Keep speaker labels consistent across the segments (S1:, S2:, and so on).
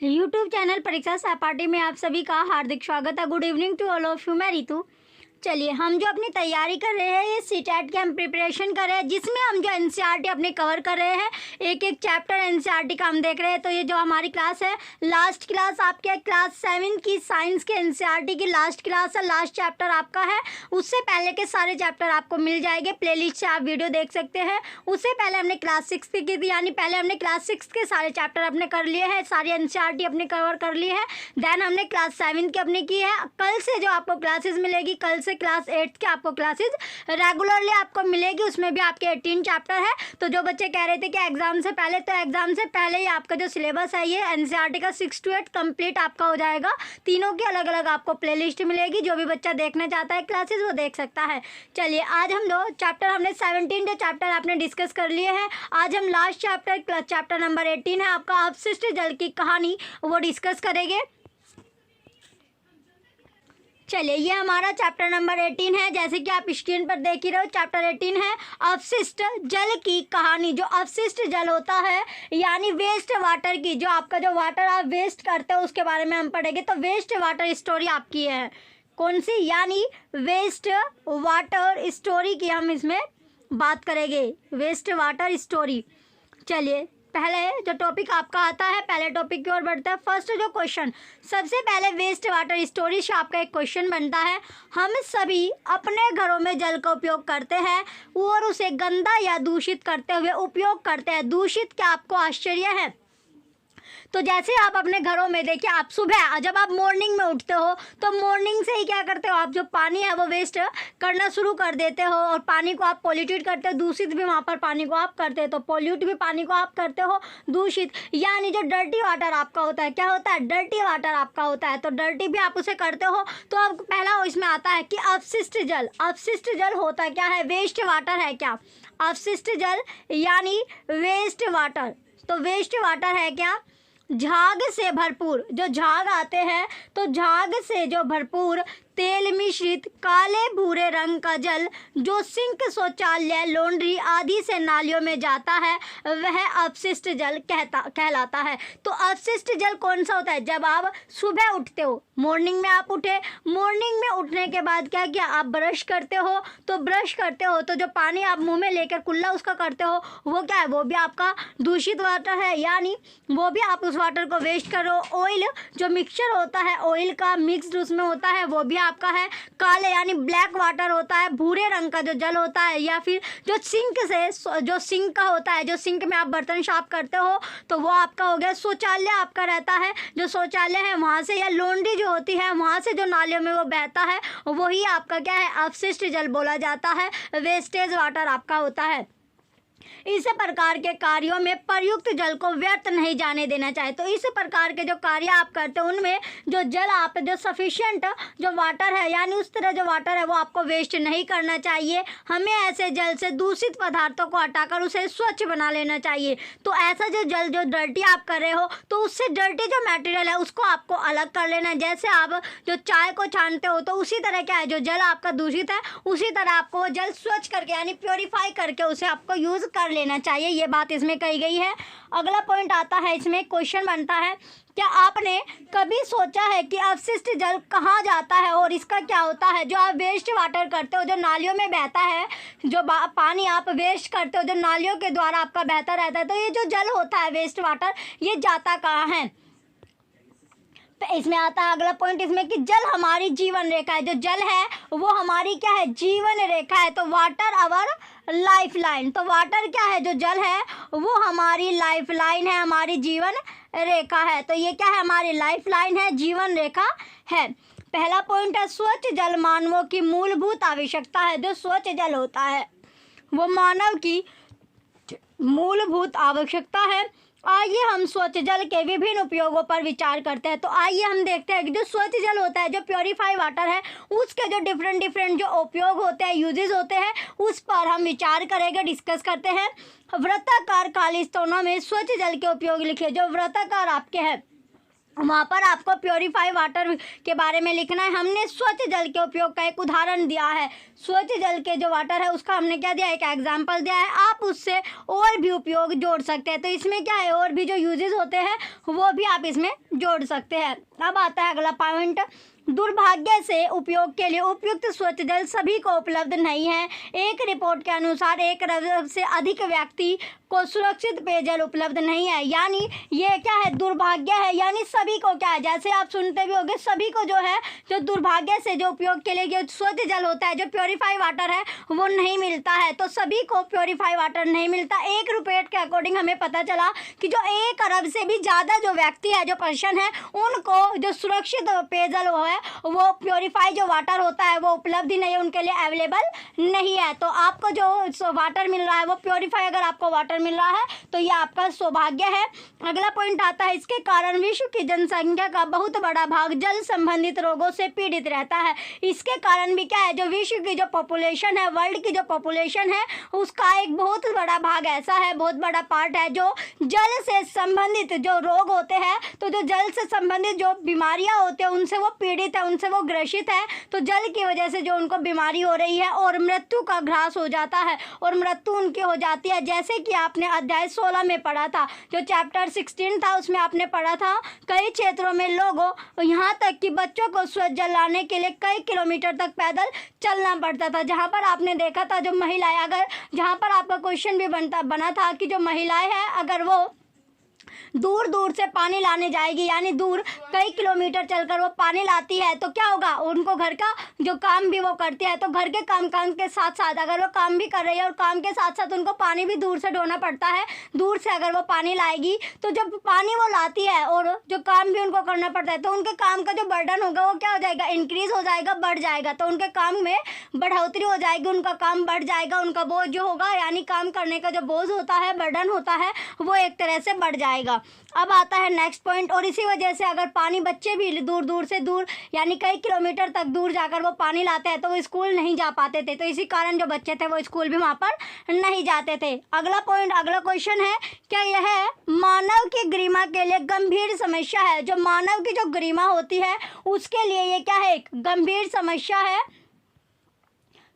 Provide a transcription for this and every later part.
S1: YouTube channel परीक्षा सहपाठी में आप सभी का हार्दिक स्वागत है। Good evening to all of you. मैं रितु। चलिए, हम जो अपनी तैयारी कर रहे हैं, ये सीटेट की हम प्रिपरेशन कर रहे हैं, जिसमें हम जो एनसीईआरटी अपने कवर कर रहे हैं, एक एक चैप्टर एनसीईआरटी का हम देख रहे हैं। तो ये जो हमारी क्लास है, लास्ट क्लास आपके क्लास 7 की साइंस के एनसीईआरटी की लास्ट क्लास है। लास्ट चैप्टर आपका है, उससे पहले के सारे चैप्टर आपको मिल जाएंगे। प्लेलिस्ट से आप वीडियो देख सकते हैं। उससे पहले हमने क्लास 6 की थी, यानी पहले हमने क्लास 6 के सारे चैप्टर अपने कर लिए हैं, सारी एनसीईआरटी अपने कवर कर ली है। देन हमने क्लास 7 की अपनी की है। कल से जो आपको क्लासेस मिलेगी, कल से क्लास 8 के आपको क्लासेस रेगुलरली आपको मिलेगी। उसमें भी आपके 18 चैप्टर है। तो जो बच्चे कह रहे थे कि एग्जाम से पहले, तो एग्जाम से पहले ही आपका जो सिलेबस है, ये एनसीईआरटी का 6 to 8 कंप्लीट आपका हो जाएगा। तीनों की अलग अलग आपको प्लेलिस्ट मिलेगी। जो भी बच्चा देखना चाहता है क्लासेस, वो देख सकता है। चलिए, आज हम दो चैप्टर, हमने 17 जो चैप्टर आपने डिस्कस कर लिए हैं, आज हम लास्ट चैप्टर नंबर 18 है आपका अवशिष्ट जल की कहानी, वो डिस्कस करेंगे। चलिए, ये हमारा चैप्टर नंबर 18 है, जैसे कि आप स्क्रीन पर देख ही रहे हो। चैप्टर 18 है अवशिष्ट जल की कहानी। जो अवशिष्ट जल होता है, यानी वेस्ट वाटर की, जो आपका जो वाटर आप वेस्ट करते हो, उसके बारे में हम पढ़ेंगे। तो वेस्ट वाटर स्टोरी आपकी है कौन सी, यानी वेस्ट वाटर स्टोरी की हम इसमें बात करेंगे, वेस्ट वाटर स्टोरी। चलिए, पहले जो टॉपिक आपका आता है, पहले टॉपिक की ओर बढ़ते हैं। फर्स्ट जो क्वेश्चन, सबसे पहले वेस्ट वाटर स्टोरी से आपका एक क्वेश्चन बनता है। हम सभी अपने घरों में जल का उपयोग करते हैं और उसे गंदा या दूषित करते हुए उपयोग करते हैं। दूषित क्या आपको आश्चर्य है? तो जैसे आप अपने घरों में देखिए, आप सुबह जब आप मॉर्निंग में उठते हो, तो मॉर्निंग से ही क्या करते हो, आप जो पानी है वो वेस्ट करना शुरू कर देते हो और पानी को आप पॉल्यूटेड करते हो। दूषित भी वहाँ पर पानी को आप करते हो, तो पॉल्यूट भी पानी को आप करते हो दूषित, यानी जो डर्टी वाटर आपका होता है, क्या होता है, डर्टी वाटर आपका होता है। तो डर्टी भी आप उसे करते हो। तो अब पहला इसमें आता है कि अवशिष्ट जल। अवशिष्ट जल होता क्या है, वेस्ट वाटर है क्या, अवशिष्ट जल यानी वेस्ट वाटर। तो वेस्ट वाटर है क्या, झाग से भरपूर, जो झाग आते हैं, तो झाग से जो भरपूर तेल मिश्रित काले भूरे रंग का जल जो सिंक, शौचालय, लॉन्ड्री आदि से नालियों में जाता है, वह अवशिष्ट जल कहलाता है। तो अवशिष्ट जल कौन सा होता है, जब आप सुबह उठते हो, मॉर्निंग में आप उठे, मॉर्निंग में उठने के बाद क्या किया, आप ब्रश करते हो। तो ब्रश करते हो तो जो पानी आप मुंह में लेकर कुल्ला उसका करते हो, वो क्या है, वो भी आपका दूषित वाटर है, यानी वो भी आप उस वाटर को वेस्ट करो। ऑयल जो मिक्सचर होता है, ऑयल का मिक्सड उसमें होता है, वो भी आपका है काले, यानी ब्लैक वाटर होता है। भूरे रंग का जो जल होता है, या फिर जो सिंक से, जो सिंक का होता है, जो सिंक में आप बर्तन साफ करते हो, तो वो आपका हो गया। शौचालय आपका रहता है, जो शौचालय है वहाँ से, या लॉन्ड्री जो होती है वहाँ से जो नालियों में वो बहता है, वही आपका क्या है, अवशिष्ट जल बोला जाता है, वेस्टेज वाटर आपका होता है। इस प्रकार के कार्यों में प्रयुक्त जल को व्यर्थ नहीं जाने देना चाहिए। तो इस प्रकार के जो कार्य आप करते हो, उनमें जो जल आप, जो सफिशिएंट जो वाटर है, यानी उस तरह जो वाटर है, वो आपको वेस्ट नहीं करना चाहिए। हमें ऐसे जल से दूषित पदार्थों को हटाकर उसे स्वच्छ बना लेना चाहिए। तो ऐसा जो जल, जो डर्टी आप कर रहे हो, तो उससे डर्टी जो मटेरियल है उसको आपको अलग कर लेना है। जैसे आप जो चाय को छानते हो, तो उसी तरह क्या है, जो जल आपका दूषित है, उसी तरह आपको वो जल स्वच्छ करके, यानी प्योरीफाई करके उसे आपको यूज़ कर लेना चाहिए। ये बात इसमें कही गई है। अगला पॉइंट आता है, इसमें क्वेश्चन बनता है, क्या आपने कभी सोचा है कि अवशिष्ट जल कहाँ जाता है और इसका क्या होता है? जो आप वेस्ट वाटर करते हो, जो नालियों में बहता है, जो पानी आप वेस्ट करते हो, जो नालियों के द्वारा आपका बहता रहता है, तो ये जो जल होता है वेस्ट वाटर, ये जाता कहाँ है? इसमें आता है अगला पॉइंट इसमें कि जल हमारी जीवन रेखा है। जो जल है वो हमारी क्या है, जीवन रेखा है। तो वाटर आवर लाइफ लाइन। तो वाटर क्या है, जो जल है वो हमारी लाइफ लाइन है, हमारी जीवन रेखा है। तो ये क्या है, हमारी लाइफ लाइन है, जीवन रेखा है। पहला पॉइंट है स्वच्छ जल मानवों की मूलभूत आवश्यकता है। जो स्वच्छ जल होता है वो मानव की मूलभूत आवश्यकता है। आइए हम स्वच्छ जल के विभिन्न उपयोगों पर विचार करते हैं। तो आइए हम देखते हैं कि जो स्वच्छ जल होता है, जो प्योरीफाई वाटर है, उसके जो डिफरेंट जो उपयोग होते हैं, यूजेस होते हैं, उस पर हम विचार करेंगे, डिस्कस करते हैं। वृत्ताकार खाली स्थानों में स्वच्छ जल के उपयोग लिखिए। जो वृत्ताकार आपके हैं, वहाँ पर आपको प्योरीफाई वाटर के बारे में लिखना है। हमने स्वच्छ जल के उपयोग का एक उदाहरण दिया है। स्वच्छ जल के जो वाटर है उसका हमने क्या दिया है, एक एग्जाम्पल दिया है। आप उससे और भी उपयोग जोड़ सकते हैं। तो इसमें क्या है, और भी जो यूजेस होते हैं वो भी आप इसमें जोड़ सकते हैं। अब आता है अगला पॉइंट, दुर्भाग्य से उपयोग के लिए उपयुक्त स्वच्छ जल सभी को उपलब्ध नहीं है। एक रिपोर्ट के अनुसार 1 अरब से अधिक व्यक्ति को सुरक्षित पेयजल उपलब्ध नहीं है। यानी ये क्या है, दुर्भाग्य है, यानी सभी को क्या है, जैसे आप सुनते भी होंगे, सभी को जो है जो दुर्भाग्य से जो उपयोग के लिए जो स्वच्छ जल होता है, जो प्योरीफाई वाटर है, वो नहीं मिलता है। तो सभी को प्योरीफाई वाटर नहीं मिलता। एक रिपोर्ट के अकॉर्डिंग हमें पता चला कि जो 1 अरब से भी ज़्यादा जो व्यक्ति है, जो पर्सन है, उनको जो सुरक्षित पेयजल है, वो प्योरीफाई जो वाटर होता है वो उपलब्ध ही नहीं है, उनके लिए अवेलेबल नहीं है। तो आपको जो वाटर मिल रहा है वो प्योरीफाई अगर आपको वाटर मिल रहा है तो ये आपका सौभाग्य है। अगला पॉइंट आता है, इसके कारण विश्व की जनसंख्या का बहुत बड़ा भाग जल संबंधित रोगों से पीड़ित रहता है। इसके कारण भी क्या है, जो विश्व की जो पॉपुलेशन है, वर्ल्ड की जो पॉपुलेशन है, उसका एक बहुत बड़ा भाग ऐसा है, बहुत बड़ा पार्ट है जो जल से संबंधित जो रोग होते हैं, तो जो जल से संबंधित जो बीमारियां होती हैं उनसे वो पीड़ित है, उनसे वो ग्रसित है। तो जल की वजह से जो उनको बीमारी हो रही है और मृत्यु का ग्रास हो जाता है और मृत्यु उनकी हो जाती है। जैसे कि आपने अध्याय 16 में पढ़ा था, जो चैप्टर 16 था, उसमें आपने पढ़ा था कई क्षेत्रों में लोगों यहाँ तक कि बच्चों को स्वच्छ जल लाने के लिए कई किलोमीटर तक पैदल चलना पड़ता था। जहाँ पर आपने देखा था जो महिलाएं, अगर जहाँ पर आपका क्वेश्चन भी बना था कि जो महिलाएं हैं अगर वो दूर दूर से पानी लाने जाएगी, यानी दूर कई किलोमीटर चलकर वो पानी लाती है, तो क्या होगा, उनको घर का जो काम भी वो करती है, तो घर के काम के साथ साथ अगर वो काम भी कर रही है और काम के साथ साथ उनको पानी भी दूर से ढोना पड़ता है, दूर से अगर वो पानी लाएगी, तो जब पानी वो लाती है और जो काम भी उनको करना पड़ता है, तो उनके काम का जो बर्डन होगा वो क्या हो जाएगा, इंक्रीज हो जाएगा, बढ़ जाएगा। तो उनके काम में बढ़ोतरी हो जाएगी, उनका काम बढ़ जाएगा, उनका बोझ जो होगा, यानी काम करने का जो बोझ होता है, बर्डन होता है, वो एक तरह से बढ़ जाएगा। अब आता है नेक्स्ट पॉइंट, और इसी वजह से अगर पानी बच्चे भी दूर दूर से दूर यानी कई किलोमीटर तक दूर जाकर वो पानी लाते हैं तो वो स्कूल नहीं जा पाते थे। तो इसी कारण जो बच्चे थे वो स्कूल भी वहाँ पर नहीं जाते थे। अगला पॉइंट, अगला क्वेश्चन है, क्या यह मानव की गरिमा के लिए गंभीर समस्या है? जो मानव की जो गरिमा होती है उसके लिए ये क्या है, एक गंभीर समस्या है।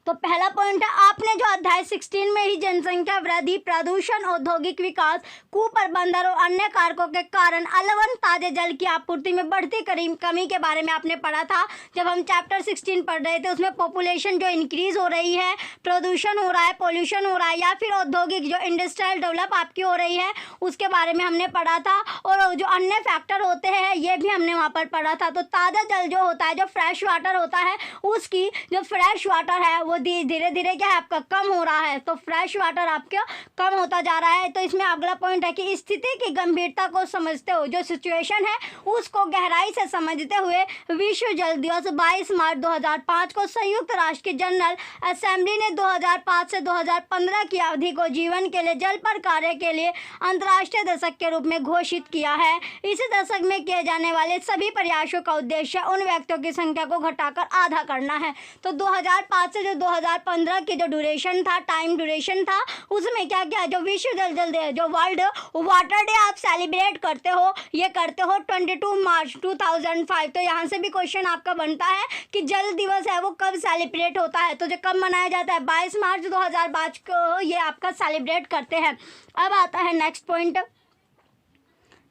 S1: तो पहला पॉइंट है, आपने जो अध्याय 16 में ही जनसंख्या वृद्धि, प्रदूषण, औद्योगिक विकास, कुप्रबंधन और अन्य कारकों के कारण अलवन ताजे जल की आपूर्ति में बढ़ती कमी के बारे में आपने पढ़ा था। जब हम चैप्टर 16 पढ़ रहे थे उसमें पॉपुलेशन जो इंक्रीज हो रही है, प्रदूषण हो रहा है, पोल्यूशन हो रहा है, या फिर औद्योगिक जो इंडस्ट्रियल डेवलप आपकी हो रही है उसके बारे में हमने पढ़ा था, और जो अन्य फैक्टर होते हैं ये भी हमने वहाँ पर पढ़ा था। तो ताज़ा जल जो होता है, जो फ्रेश वाटर होता है, उसकी जो फ्रेश वाटर है वो धीरे धीरे क्या है आपका कम हो रहा है। तो फ्रेश वाटर आपका कम होता जा रहा है। तो इसमें अगला पॉइंट है कि स्थिति की गंभीरता को समझते हो, जो सिचुएशन है उसको गहराई से समझते हुए विश्व जल दिवस 22 मार्च 2005 को संयुक्त राष्ट्र की जनरल असेंबली ने 2005 से 2015 की अवधि को जीवन के लिए जल पर कार्य के लिए अंतर्राष्ट्रीय दशक के रूप में घोषित किया है। इस दशक में किए जाने वाले सभी प्रयासों का उद्देश्य उन व्यक्तियों की संख्या को घटाकर आधा करना है। तो 2005 से जो 2015 की जो ड्यूरेशन था, टाइम ड्यूरेशन था, उसमें क्या क्या जो विश्व जल डे, जो वर्ल्ड वाटर डे आप सेलिब्रेट करते हो, ये करते हो 22 मार्च 2005। तो यहाँ से भी क्वेश्चन आपका बनता है कि जल दिवस है वो कब सेलिब्रेट होता है, तो जो कब मनाया जाता है, 22 मार्च 2005 को ये आपका सेलिब्रेट करते हैं। अब आता है नेक्स्ट पॉइंट,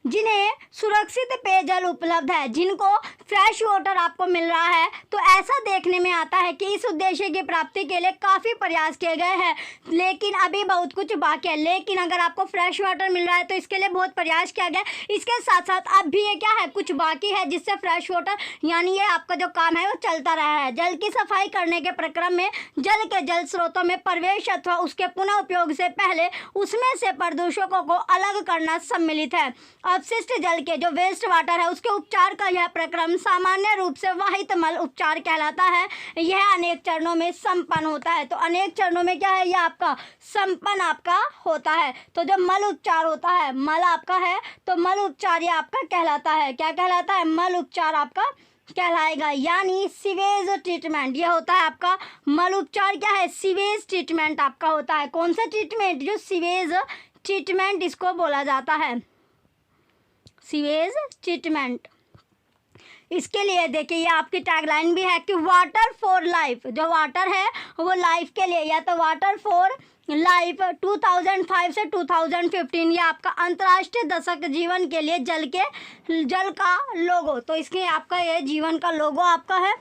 S1: जिन्हें सुरक्षित पेयजल उपलब्ध है, जिनको फ्रेश वाटर आपको मिल रहा है, तो ऐसा देखने में आता है कि इस उद्देश्य की प्राप्ति के लिए काफ़ी प्रयास किए गए हैं, लेकिन अभी बहुत कुछ बाकी है। लेकिन अगर आपको फ्रेश वाटर मिल रहा है तो इसके लिए बहुत प्रयास किया गया। इसके साथ साथ अब भी ये क्या है, कुछ बाकी है, जिससे फ्रेश वाटर यानी ये आपका जो काम है वो चलता रहा है। जल की सफाई करने के प्रक्रम में जल के जल स्रोतों में प्रवेश अथवा उसके पुनः उपयोग से पहले उसमें से प्रदूषकों को अलग करना सम्मिलित है। अपशिष्ट जल के जो वेस्ट वाटर है उसके उपचार का यह प्रक्रम सामान्य रूप से वाहित मल उपचार कहलाता है। यह अनेक चरणों में संपन्न होता है। तो अनेक चरणों में क्या है, यह आपका संपन्न आपका होता है। तो जो मल उपचार होता है, मल आपका है, तो मल उपचार ये आपका कहलाता है। क्या कहलाता है, मल उपचार आपका कहलाएगा, यानी सीवेज ट्रीटमेंट। ये होता है आपका मल उपचार, क्या है, सीवेज ट्रीटमेंट आपका होता है। कौन सा ट्रीटमेंट, जो सीवेज ट्रीटमेंट इसको बोला जाता है, सीवेज ट्रीटमेंट। इसके लिए देखिए ये आपकी टैगलाइन भी है कि वाटर फॉर लाइफ, जो वाटर है वो लाइफ के लिए, या तो वाटर फॉर लाइफ 2005 से 2015, ये आपका अंतर्राष्ट्रीय दशक जीवन के लिए जल का लोगो, तो इसके आपका ये जीवन का लोगो आपका है।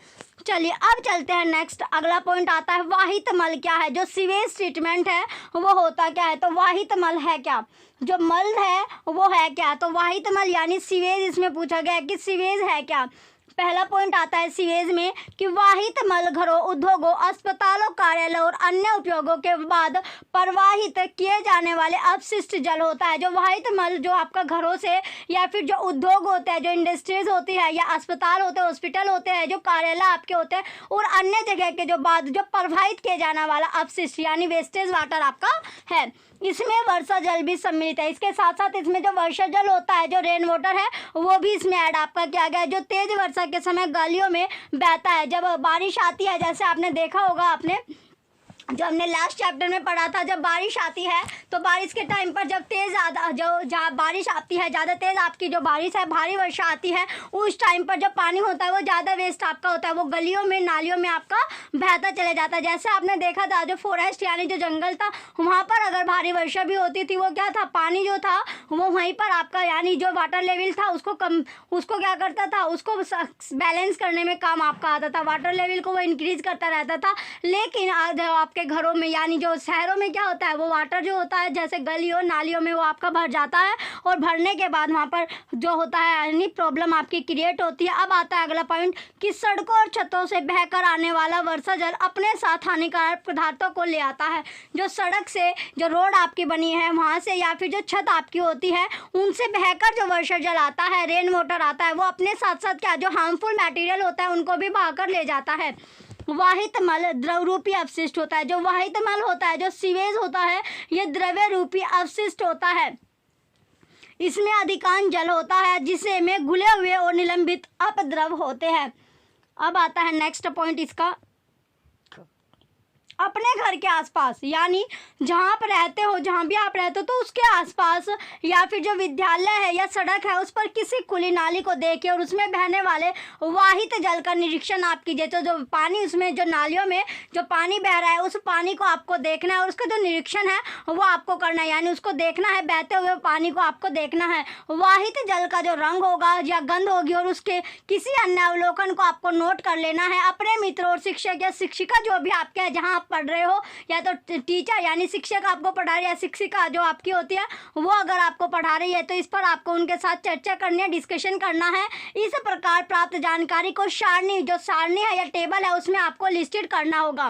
S1: चलिए अब चलते हैं नेक्स्ट, अगला पॉइंट आता है वाहित मल क्या है, जो सीवेज ट्रीटमेंट है वो होता क्या है, तो वाहित मल है क्या, जो मल है वो है क्या, तो वाहित मल यानी सीवेज, इसमें पूछा गया है कि सीवेज है क्या। पहला पॉइंट आता है सीवेज में कि वाहित मल घरों, उद्योगों, अस्पतालों, कार्यालयों और अन्य उपयोगों के बाद प्रवाहित किए जाने वाले अपशिष्ट जल होता है। जो वाहित मल जो आपका घरों से या फिर जो उद्योग होते हैं, जो इंडस्ट्रीज होती है या अस्पताल होते हैं, हॉस्पिटल होते हैं, जो कार्यालय आपके होते हैं और अन्य जगह के जो बाद जो प्रवाहित किए जाने वाला अपशिष्ट यानी वेस्टेज वाटर आपका है, इसमें वर्षा जल भी सम्मिलित है। इसके साथ साथ इसमें जो वर्षा जल होता है, जो रेन वाटर है, वो भी इसमें ऐड आपका किया गया है, जो तेज वर्षा के समय गलियों में बहता है। जब बारिश आती है, जैसे आपने देखा होगा, आपने जो हमने लास्ट चैप्टर में पढ़ा था, जब बारिश आती है तो बारिश के टाइम पर जब तेज़ जहाँ बारिश आती है, ज़्यादा तेज़ आपकी जो बारिश है, भारी वर्षा आती है, उस टाइम पर जब पानी होता है वो ज़्यादा वेस्ट आपका होता है, वो गलियों में, नालियों में आपका बहता चले जाता है। जैसे आपने देखा था, जो फॉरेस्ट यानी जो जंगल था, वहाँ पर अगर भारी वर्षा भी होती थी, वो क्या था, पानी जो था वो वहीं पर आपका यानी जो वाटर लेवल था उसको क्या करता था, उसको बैलेंस करने में काम आपका आता था, वाटर लेवल को वो इंक्रीज करता रहता था। लेकिन के घरों में यानी जो शहरों में क्या होता है, वो वाटर जो होता है जैसे गलियों, नालियों में वो आपका भर जाता है और भरने के बाद वहाँ पर जो होता है यानी प्रॉब्लम आपकी क्रिएट होती है। अब आता है अगला पॉइंट कि सड़कों और छतों से बहकर आने वाला वर्षा जल अपने साथ हानिकारक पदार्थों को ले आता है। जो सड़क से जो रोड आपकी बनी है वहाँ से या फिर जो छत आपकी होती है उनसे बहकर जो वर्षा जल आता है, रेन वाटर आता है, वो अपने साथ साथ क्या जो हार्मफुल मटेरियल होता है उनको भी बहाकर ले जाता है। वाहित मल द्रव रूपी अपशिष्ट होता है। जो वाहित मल होता है, जो सीवेज होता है, ये द्रव्य रूपी अपशिष्ट होता है। इसमें अधिकांश जल होता है जिसे में घुले हुए और निलंबित अपद्रव होते हैं। अब आता है नेक्स्ट पॉइंट इसका, अपने घर के आसपास यानी जहाँ आप रहते हो, जहाँ भी आप रहते हो, तो उसके आसपास या फिर जो विद्यालय है या सड़क है उस पर किसी खुली नाली को देखिए और उसमें बहने वाले वाहित जल का निरीक्षण आप कीजिए। तो जो पानी उसमें जो नालियों में जो पानी बह रहा है उस पानी को आपको देखना है और उसका जो निरीक्षण है वो आपको करना है, यानी उसको देखना है, बहते हुए पानी को आपको देखना है। वाहित जल का जो रंग होगा या गंध होगी और उसके किसी अन्य अवलोकन को आपको नोट कर लेना है। अपने मित्र और शिक्षक या शिक्षिका जो भी आपके है, जहाँ पढ़ रहे हो, या तो टीचर यानी शिक्षक आपको पढ़ा रही है, शिक्षिका जो आपकी होती है वो अगर आपको पढ़ा रही है तो इस पर आपको उनके साथ चर्चा करनी है, डिस्कशन करना है। इस प्रकार प्राप्त जानकारी को सारणी है या टेबल है उसमें आपको लिस्टेड करना होगा।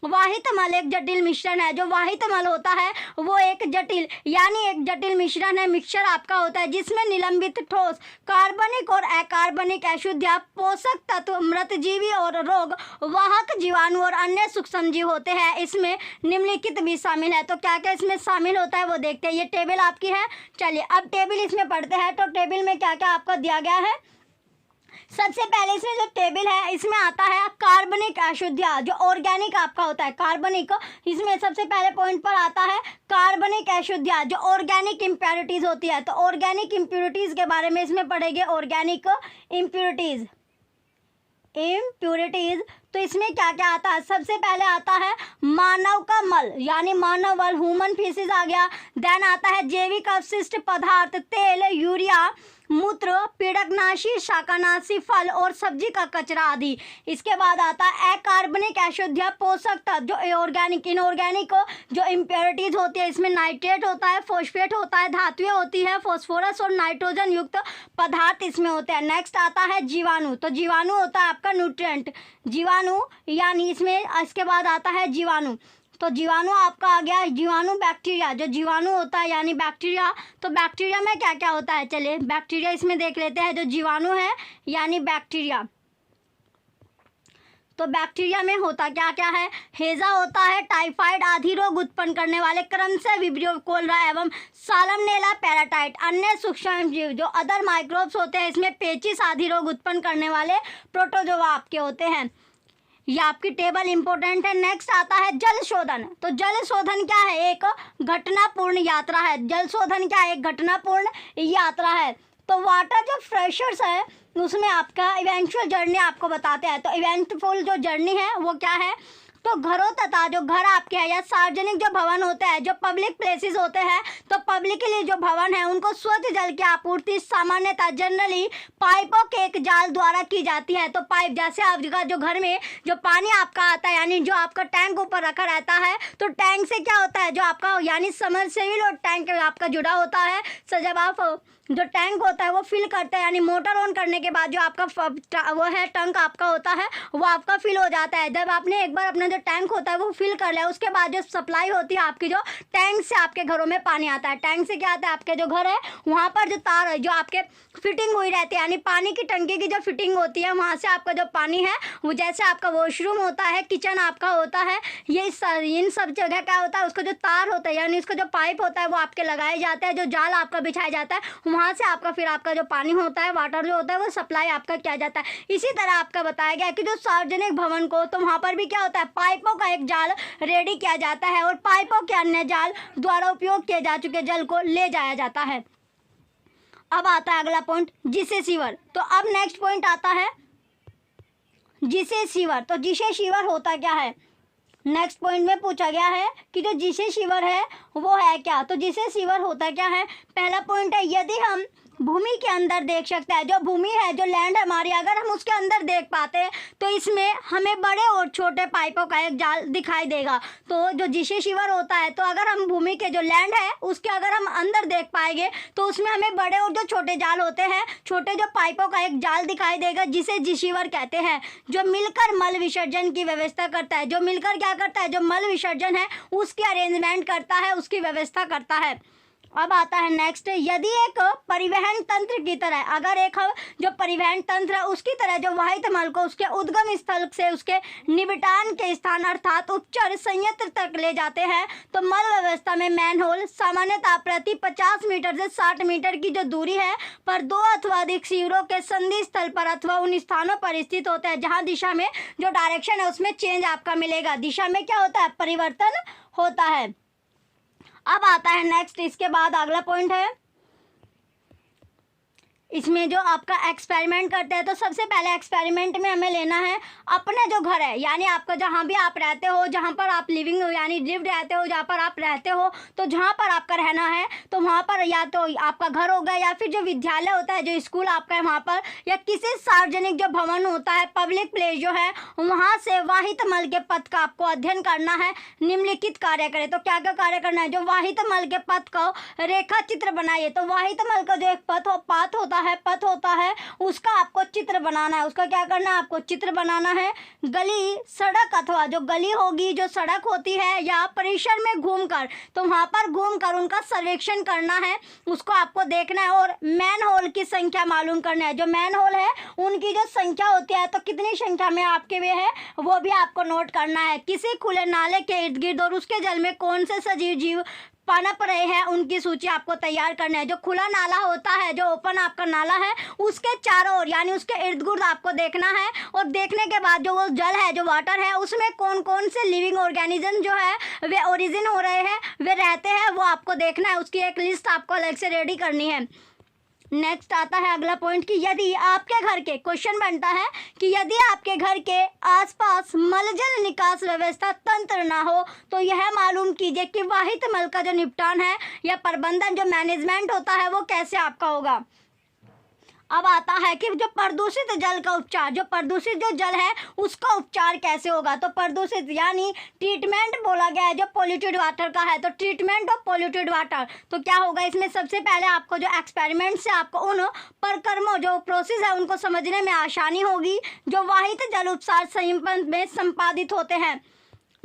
S1: वाहित मल एक जटिल मिश्रण है। जो वाहित मल होता है वो एक जटिल मिश्रण है, मिक्सचर आपका होता है जिसमें निलंबित ठोस, कार्बनिक और अकार्बनिक अशुद्धियां, पोषक तत्व, मृतजीवी और रोग वाहक जीवाणु और अन्य सूक्ष्मजीव होते हैं। इसमें निम्नलिखित भी शामिल है। तो क्या क्या इसमें शामिल होता है वो देखते हैं। ये टेबल आपकी है। चलिए अब टेबल इसमें पढ़ते हैं। तो टेबल में क्या क्या आपको दिया गया है। सबसे पहले इसमें जो टेबल है इसमें आता है कार्बनिक अशुद्धियां, जो ऑर्गेनिक आपका होता है कार्बनिक। इसमें सबसे पहले पॉइंट पर आता है कार्बनिक अशुद्धियां, जो ऑर्गेनिक इम्प्योरिटीज होती है। तो ऑर्गेनिक इम्प्योरिटीज के बारे में इसमें पढ़ेंगे। ऑर्गेनिक इम्प्योरिटीज तो इसमें क्या क्या आता है। सबसे पहले आता है मानव का मल यानी मानव मल, ह्यूमन फीसिस आ गया। देन आता है जैविक अवशिष्ट पदार्थ, तेल, यूरिया, मूत्र, पीड़कनाशी, शाकानाशी, फल और सब्जी का कचरा आदि। इसके बाद आता है अकार्बनिक अशुद्धियां, पोषक तत्व, जो ऑर्गेनिक इनऑर्गेनिक जो इम्प्योरिटीज होती है। इसमें नाइट्रेट होता है, फॉस्फेट होता है, धातुएं होती है, फॉस्फोरस और नाइट्रोजन युक्त पदार्थ इसमें होते हैं। नेक्स्ट आता है जीवाणु। तो जीवाणु होता है आपका न्यूट्रिएंट, जीवाणु यानी इसमें इसके बाद आता है जीवाणु। तो जीवाणु आपका आ गया। जीवाणु बैक्टीरिया, जो जीवाणु होता है यानी बैक्टीरिया। तो बैक्टीरिया में क्या क्या होता है, चलिए बैक्टीरिया इसमें देख लेते हैं। जो जीवाणु है यानी बैक्टीरिया, तो बैक्टीरिया में होता क्या क्या है। हेजा होता है, टाइफाइड आदि रोग उत्पन्न करने वाले क्रमशः विब्रियो, कोलरा एवं साल्मनेला, पैराटाइट, अन्य सूक्ष्म जीव जो अदर माइक्रोब्स होते हैं। इसमें पेचिस आदि रोग उत्पन्न करने वाले प्रोटोजोआ आपके होते हैं। ये आपकी टेबल इंपॉर्टेंट है। नेक्स्ट आता है जल शोधन। तो जल शोधन क्या है, एक घटनापूर्ण यात्रा है। जल शोधन क्या है, एक घटनापूर्ण यात्रा है। तो वाटर जो फ्रेशर्स है उसमें आपका इवेंचुअल जर्नी आपको बताते हैं। तो इवेंटफुल जो जर्नी है वो क्या है, तो घरों तथा जो घर आपके हैं या सार्वजनिक जो भवन होते हैं, जो पब्लिक प्लेसेस होते हैं, तो पब्लिकली जो भवन है उनको स्वच्छ जल की आपूर्ति सामान्यतः जनरली पाइपों के एक जाल द्वारा की जाती है। तो पाइप, जैसे आपका जो घर में जो पानी आपका आता है, यानी जो आपका टैंक ऊपर रखा रहता है, तो टैंक से क्या होता है, जो आपका यानी समरसेबल और टैंक आपका जुड़ा होता है। सो जब आप जो टैंक होता है वो फिल करते हैं, यानी मोटर ऑन करने के बाद जो आपका वो है टैंक आपका होता है वो आपका फिल हो जाता है। जब आपने एक बार अपना जो टैंक होता है वो फिल कर लिया, उसके बाद जो सप्लाई होती है आपकी, जो टैंक से आपके घरों में पानी आता है। टैंक से क्या आता है, आपके जो घर है वहाँ पर जो तार है, जो आपके फिटिंग हुई रहती है, यानी पानी की टंकी की जो फिटिंग होती है, वहाँ से आपका जो पानी है वो, जैसे आपका वॉशरूम होता है, किचन आपका होता है, ये इन सब जगह क्या होता है, उसका जो तार होता है यानी उसका जो पाइप होता है वो आपके लगाए जाते हैं, जो जाल आपका बिछाया जाता है, वहाँ से आपका फिर आपका जो पानी होता है, वाटर जो होता है, वो सप्लाई आपका किया जाता है। इसी तरह आपका बताया गया कि जो सार्वजनिक भवन को, तो वहाँ पर भी क्या होता है, पाइपों का एक जाल रेडी किया जाता है और पाइपों के अन्य जाल द्वारा उपयोग किए जा चुके जल को ले जाया जाता है। अब आता है अगला पॉइंट, जिसे सीवर। तो अब नेक्स्ट पॉइंट आता है जिसे सीवर। तो जिसे सीवर होता क्या है, नेक्स्ट पॉइंट में पूछा गया है कि जो जिसे सीवर है वो है क्या। तो जिसे सीवर होता क्या है, पहला पॉइंट है, यदि हम भूमि के अंदर देख सकते हैं, जो भूमि है, जो लैंड हमारी, अगर हम उसके अंदर देख पाते हैं तो इसमें हमें बड़े और छोटे पाइपों का एक जाल दिखाई देगा। तो जो जिसे शिवर होता है, तो अगर हम भूमि के जो लैंड है उसके अगर हम अंदर देख पाएंगे तो उसमें हमें बड़े और जो छोटे जाल होते हैं, छोटे जो पाइपों का एक जाल दिखाई देगा, जिसे जिशिवर कहते हैं, जो मिलकर मल विसर्जन की व्यवस्था करता है। जो मिलकर क्या करता है, जो मल विसर्जन है उसकी अरेंजमेंट करता है, उसकी व्यवस्था करता है। अब आता है नेक्स्ट, यदि एक परिवहन तंत्र की तरह, अगर एक जो परिवहन तंत्र है उसकी तरह जो वाहित मल को उसके उद्गम स्थल से उसके निबटान के स्थान अर्थात उपचर संयंत्र तक ले जाते हैं, तो मल व्यवस्था में मैनहोल सामान्यतः प्रति 50 मीटर से 60 मीटर की जो दूरी है पर 2 अथवा अधिक सीवरों के संधि स्थल पर अथवा उन स्थानों पर स्थित होते हैं जहाँ दिशा में जो डायरेक्शन है उसमें चेंज आपका मिलेगा। दिशा में क्या होता है, परिवर्तन होता है। अब आता है नेक्स्ट, इसके बाद अगला पॉइंट है, इसमें जो आपका एक्सपेरिमेंट करते हैं। तो सबसे पहले एक्सपेरिमेंट में हमें लेना है अपना जो घर है, यानी आपका जहाँ भी आप रहते हो, जहाँ पर आप लिविंग यानी लिव रहते हो, जहाँ पर आप रहते हो, तो जहाँ पर आपका रहना है तो वहाँ पर या तो आपका घर होगा या फिर जो विद्यालय होता है, जो स्कूल आपका है वहाँ पर, या किसी सार्वजनिक जो भवन होता है, पब्लिक प्लेस जो है, वहाँ से वाहित मल के पथ का आपको अध्ययन करना है। निम्नलिखित कार्य करें। तो क्या क्या कार्य करना है, जो वाहित मल के पथ को रेखा चित्र बनाइए। तो वाहित मल का जो एक पथ होता है उसका आपको चित्र बनाना है। उसका क्या करना है, आपको चित्र बनाना है। गली, सड़क अथवा जो गली होगी, जो सड़क होती है, या परिसर में घूमकर, तो वहाँ पर घूमकर उनका सर्वेक्षण करना है, उसको आपको देखना है। और मैन होल की संख्या मालूम करना है। जो मैन होल है उनकी जो संख्या होती है, तो कितनी संख्या में आपके वे है वो भी आपको नोट करना है। किसी खुले नाले के इर्द गिर्द और उसके जल में कौन से सजीव जीव पनप रहे हैं उनकी सूची आपको तैयार करना है। जो खुला नाला होता है, जो ओपन आपका नाला है, उसके चारों ओर यानी उसके इर्द गिर्द आपको देखना है। और देखने के बाद जो वो जल है, जो वाटर है, उसमें कौन कौन से लिविंग ऑर्गेनिज्म जो है वे ओरिजिन हो रहे हैं, वे रहते हैं, वो आपको देखना है। उसकी एक लिस्ट आपको अलग से रेडी करनी है। नेक्स्ट आता है अगला पॉइंट कि यदि आपके घर के, क्वेश्चन बनता है कि यदि आपके घर के आसपास मलजल निकास व्यवस्था तंत्र ना हो तो यह मालूम कीजिए कि वाहित मल का जो निपटान है या प्रबंधन, जो मैनेजमेंट होता है, वो कैसे आपका होगा। अब आता है कि जो प्रदूषित जल का उपचार, जो प्रदूषित जो जल है उसका उपचार कैसे होगा। तो प्रदूषित यानी ट्रीटमेंट बोला गया है, जो पोल्यूटेड वाटर का है, तो ट्रीटमेंट ऑफ पोल्यूटेड वाटर। तो क्या होगा इसमें, सबसे पहले आपको जो एक्सपेरिमेंट से आपको उन प्रक्रमों, जो प्रोसेस है, उनको समझने में आसानी होगी जो वाहित जल उपचार संयंत्र में संपादित होते हैं।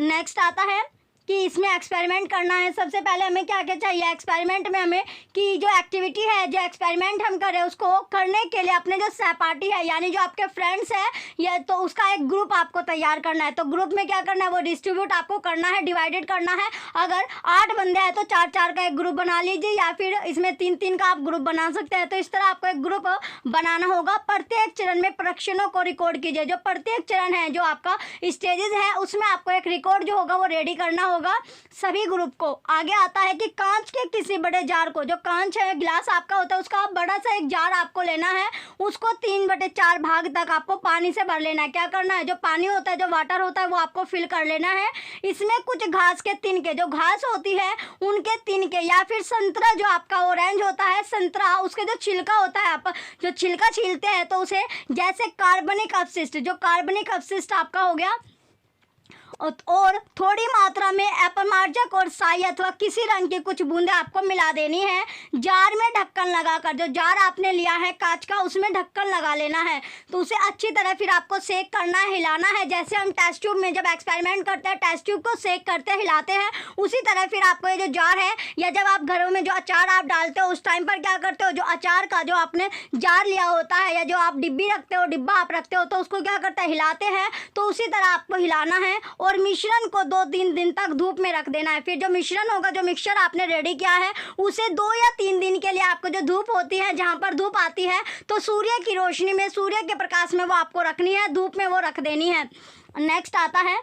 S1: नेक्स्ट आता है कि इसमें एक्सपेरिमेंट करना है। सबसे पहले हमें क्या क्या चाहिए एक्सपेरिमेंट में, हमें कि जो एक्टिविटी है, जो एक्सपेरिमेंट हम करें, उसको करने के लिए अपने जो सहपाठी है यानी जो आपके फ्रेंड्स है, या तो उसका एक ग्रुप आपको तैयार करना है। तो ग्रुप में क्या करना है, वो डिस्ट्रीब्यूट आपको करना है, डिवाइडेड करना है। अगर 8 बंदे हैं तो 4-4 का एक ग्रुप बना लीजिए, या फिर इसमें 3-3 का आप ग्रुप बना सकते हैं। तो इस तरह आपको एक ग्रुप बनाना होगा। प्रत्येक चरण में परीक्षणों को रिकॉर्ड कीजिए। जो प्रत्येक चरण है, जो आपका स्टेजेस है, उसमें आपको एक रिकॉर्ड जो होगा वो रेडी करना होगा। होगा सभी ग्रुप को। आगे आता है कि कांच के किसी बड़े जार को, जो कांच है गिलास आपका होता है, उसका बड़ा सा एक जार आपको लेना है, उसको 3/4 भाग तक आपको पानी से भर लेना है। क्या करना है, जो पानी होता है, जो वाटर होता है, वो आपको फिल कर लेना है। इसमें कुछ घास के तिनके, जो घास होती है उनके तिनके, या फिर संतरा जो आपका ऑरेंज होता है संतरा, उसके जो छिलका होता है, आप जो छिलका छीलते हैं तो उसे, जैसे कार्बनिक अपशिष्ट, जो कार्बनिक अपशिष्ट आपका हो गया, और थोड़ी मात्रा में अपमार्जक और साई अथवा किसी रंग की कुछ बूंदें आपको मिला देनी है। जार में ढक्कन लगाकर, जो जार आपने लिया है कांच का, उसमें ढक्कन लगा लेना है। तो उसे अच्छी तरह फिर आपको सेक करना है, हिलाना है। जैसे हम टेस्ट ट्यूब में जब एक्सपेरिमेंट करते हैं, टेस्ट ट्यूब को सेक करते हैं, हिलाते हैं, उसी तरह फिर आपको ये जो जार है, या जब आप घरों में जो अचार आप डालते हो उस टाइम पर क्या करते हो, जो अचार का जो आपने जार लिया होता है, या जो आप डिब्बी रखते हो, डिब्बा आप रखते हो, तो उसको क्या करते हैं, हिलाते हैं। तो उसी तरह आपको हिलाना है और मिश्रण को 2-3 दिन तक धूप में रख देना है। फिर जो मिश्रण होगा, जो मिक्सचर आपने रेडी किया है, उसे 2 या 3 दिन के लिए आपको जो धूप होती है, जहाँ पर धूप आती है, तो सूर्य की रोशनी में, सूर्य के प्रकाश में वो आपको रखनी है, धूप में वो रख देनी है। नेक्स्ट आता है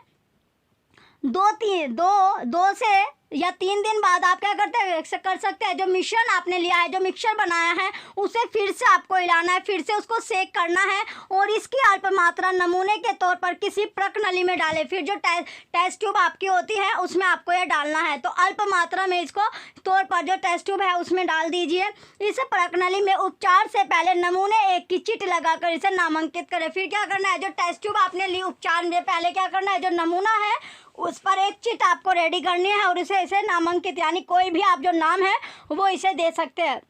S1: 2 से या 3 दिन बाद आप क्या करते हैं, कर सकते हैं, जो मिश्रण आपने लिया है, जो मिक्सचर बनाया है, उसे फिर से आपको हिलाना है, फिर से उसको सेक करना है और इसकी अल्प मात्रा नमूने के तौर पर किसी प्रकनली में डालें। फिर जो टेस्ट ट्यूब आपकी होती है उसमें आपको यह डालना है। तो अल्प मात्रा में इसको तौर पर जो टेस्ट ट्यूब है उसमें डाल दीजिए। इस प्रकनली में उपचार से पहले नमूने 1 की चिट लगाकर इसे नामांकित करें। फिर क्या करना है, जो टेस्ट ट्यूब आपने ली उपचार में पहले क्या करना है, जो नमूना है उस पर 1 चिट आपको रेडी करनी है और इसे नामांकित, यानी कोई भी आप जो नाम है वो इसे दे सकते हैं।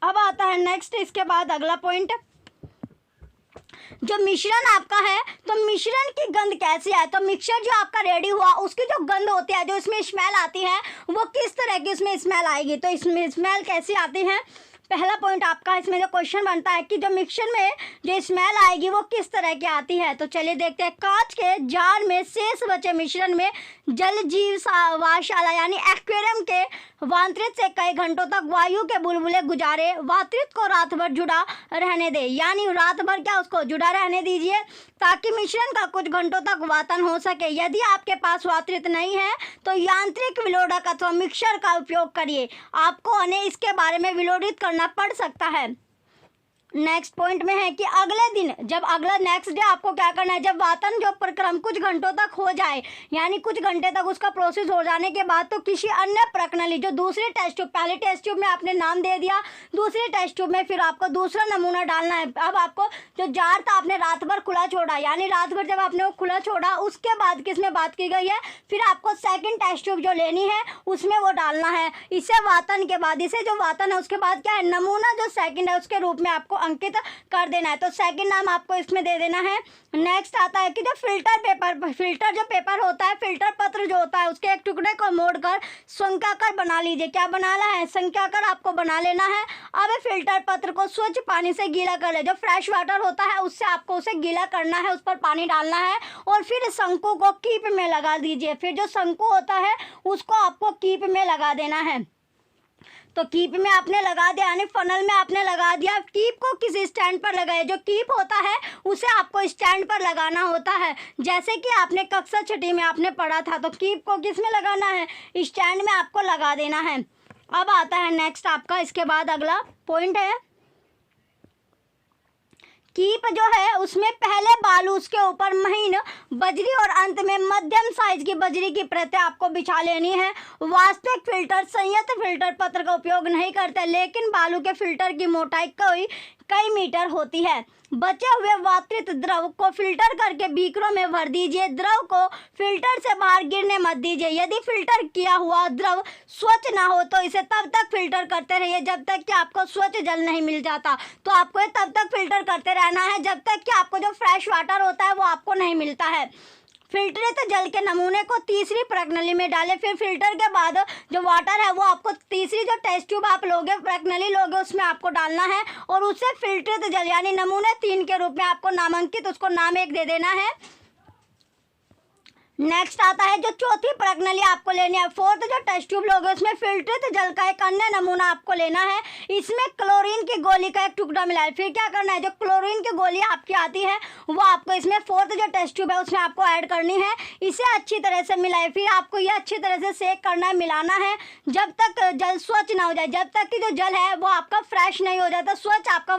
S1: अब आता है नेक्स्ट, इसके बाद अगला पॉइंट, जो मिश्रण आपका है, तो मिश्रण की गंध कैसी है, तो मिक्सचर जो आपका रेडी हुआ उसकी जो गंध होती है, जो इसमें स्मेल आती है, वो किस तरह की इसमें स्मेल आएगी। तो इसमें स्मेल कैसी आती है, पहला पॉइंट आपका इसमें जो क्वेश्चन बनता है कि जो मिक्सचर में जो स्मेल आएगी वो किस तरह की आती है। तो चलिए देखते हैं। कांच के जार में शेष बचे मिश्रण में जल जीवशाला यानी एक्वेरियम के वातृत से कई घंटों तक वायु के बुलबुले गुजारे। वातृत को रात भर जुड़ा रहने दे, यानी रात भर क्या उसको जुड़ा रहने दीजिए ताकि मिश्रण का कुछ घंटों तक वातन हो सके। यदि आपके पास वातृत नहीं है तो यांत्रिक विलोडक अथवा मिक्सर का उपयोग करिए। आपको उन्हें इसके बारे में विलोडित करना पड़ सकता है। नेक्स्ट पॉइंट में है कि अगले दिन, जब अगला नेक्स्ट डे आपको क्या करना है, जब वातन जो प्रक्रम कुछ घंटों तक हो जाए, यानी कुछ घंटे तक उसका प्रोसेस हो जाने के बाद, तो किसी अन्य प्रणाली, जो दूसरे टेस्ट ट्यूब, पहले टेस्ट ट्यूब में आपने नाम दे दिया, दूसरे टेस्ट ट्यूब में फिर आपको दूसरा नमूना डालना है। अब आपको जो जार था आपने रात भर खुला छोड़ा, यानी रात भर जब आपने वो खुला छोड़ा, उसके बाद किसमें बात की गई है, फिर आपको सेकेंड टेस्ट ट्यूब जो लेनी है उसमें वो डालना है। इसे वातन के बाद, इसे जो वातन है उसके बाद क्या है, नमूना जो सेकेंड है उसके रूप में आपको अंकित कर देना है। तो सेकंड नाम आपको इसमें दे देना है। नेक्स्ट आता है कि जो फिल्टर पेपर, फिल्टर जो पेपर होता है, फिल्टर पत्र जो होता है, उसके एक टुकड़े को मोड़कर संख्याकर बना लीजिए। क्या बनाना है, संख्याकर आपको बना लेना है। अब फिल्टर पत्र को स्वच्छ पानी से गीला कर ले, जो फ्रेश वाटर होता है उससे आपको उसे गीला करना है, उस पर पानी डालना है और फिर शंकु को कीप में लगा दीजिए। फिर जो शंकु होता है उसको आपको कीप में लगा देना है। तो कीप में आपने लगा दिया, यानी फनल में आपने लगा दिया। कीप को किसी स्टैंड पर लगाए, जो कीप होता है उसे आपको स्टैंड पर लगाना होता है। जैसे कि आपने कक्षा 6 में आपने पढ़ा था, तो कीप को किस में लगाना है, स्टैंड में आपको लगा देना है। अब आता है नेक्स्ट आपका, इसके बाद अगला पॉइंट है कीप जो है उसमें पहले बालू, उसके ऊपर महीन बजरी और अंत में मध्यम साइज की बजरी की परतें आपको बिछा लेनी है। वास्तविक फिल्टर संयंत्र फिल्टर पत्र का उपयोग नहीं करते, लेकिन बालू के फिल्टर की मोटाई कई मीटर होती है। बचे हुए वातृत द्रव को फिल्टर करके बीकरों में भर दीजिए। द्रव को फिल्टर से बाहर गिरने मत दीजिए। यदि फिल्टर किया हुआ द्रव स्वच्छ ना हो तो इसे तब तक फिल्टर करते रहिए जब तक कि आपको स्वच्छ जल नहीं मिल जाता। तो आपको तब तक फिल्टर करते रहना है जब तक कि आपको जो फ्रेश वाटर होता है वो आपको नहीं मिलता है। फिल्टरित जल के नमूने को तीसरी प्रणाली में डालें। फिर फिल्टर के बाद जो वाटर है वो आपको तीसरी जो टेस्ट ट्यूब आप लोगे, प्रणाली लोगे, उसमें आपको डालना है और उससे फिल्टरित जल यानी नमूने 3 के रूप में आपको नामांकित, उसको नाम 1 दे देना है। नेक्स्ट आता है जो चौथी प्रश्नावली आपको लेनी है। फोर्थ जो टेस्ट ट्यूब लोगे उसमें फिल्टरित जल का एक अन्य नमूना आपको लेना है। इसमें क्लोरीन की गोली का एक टुकड़ा मिला है। फिर क्या करना है, जो क्लोरीन की गोली आपकी आती है वो आपको इसमें फोर्थ जो टेस्ट ट्यूब है उसमें आपको ऐड करनी है। इसे अच्छी तरह से मिलाए। फिर आपको ये अच्छी तरह से सेक करना है, मिलाना है जब तक जल स्वच्छ ना हो जाए, जब तक कि जो जल है वो आपका फ्रेश नहीं हो जाता, स्वच्छ आपका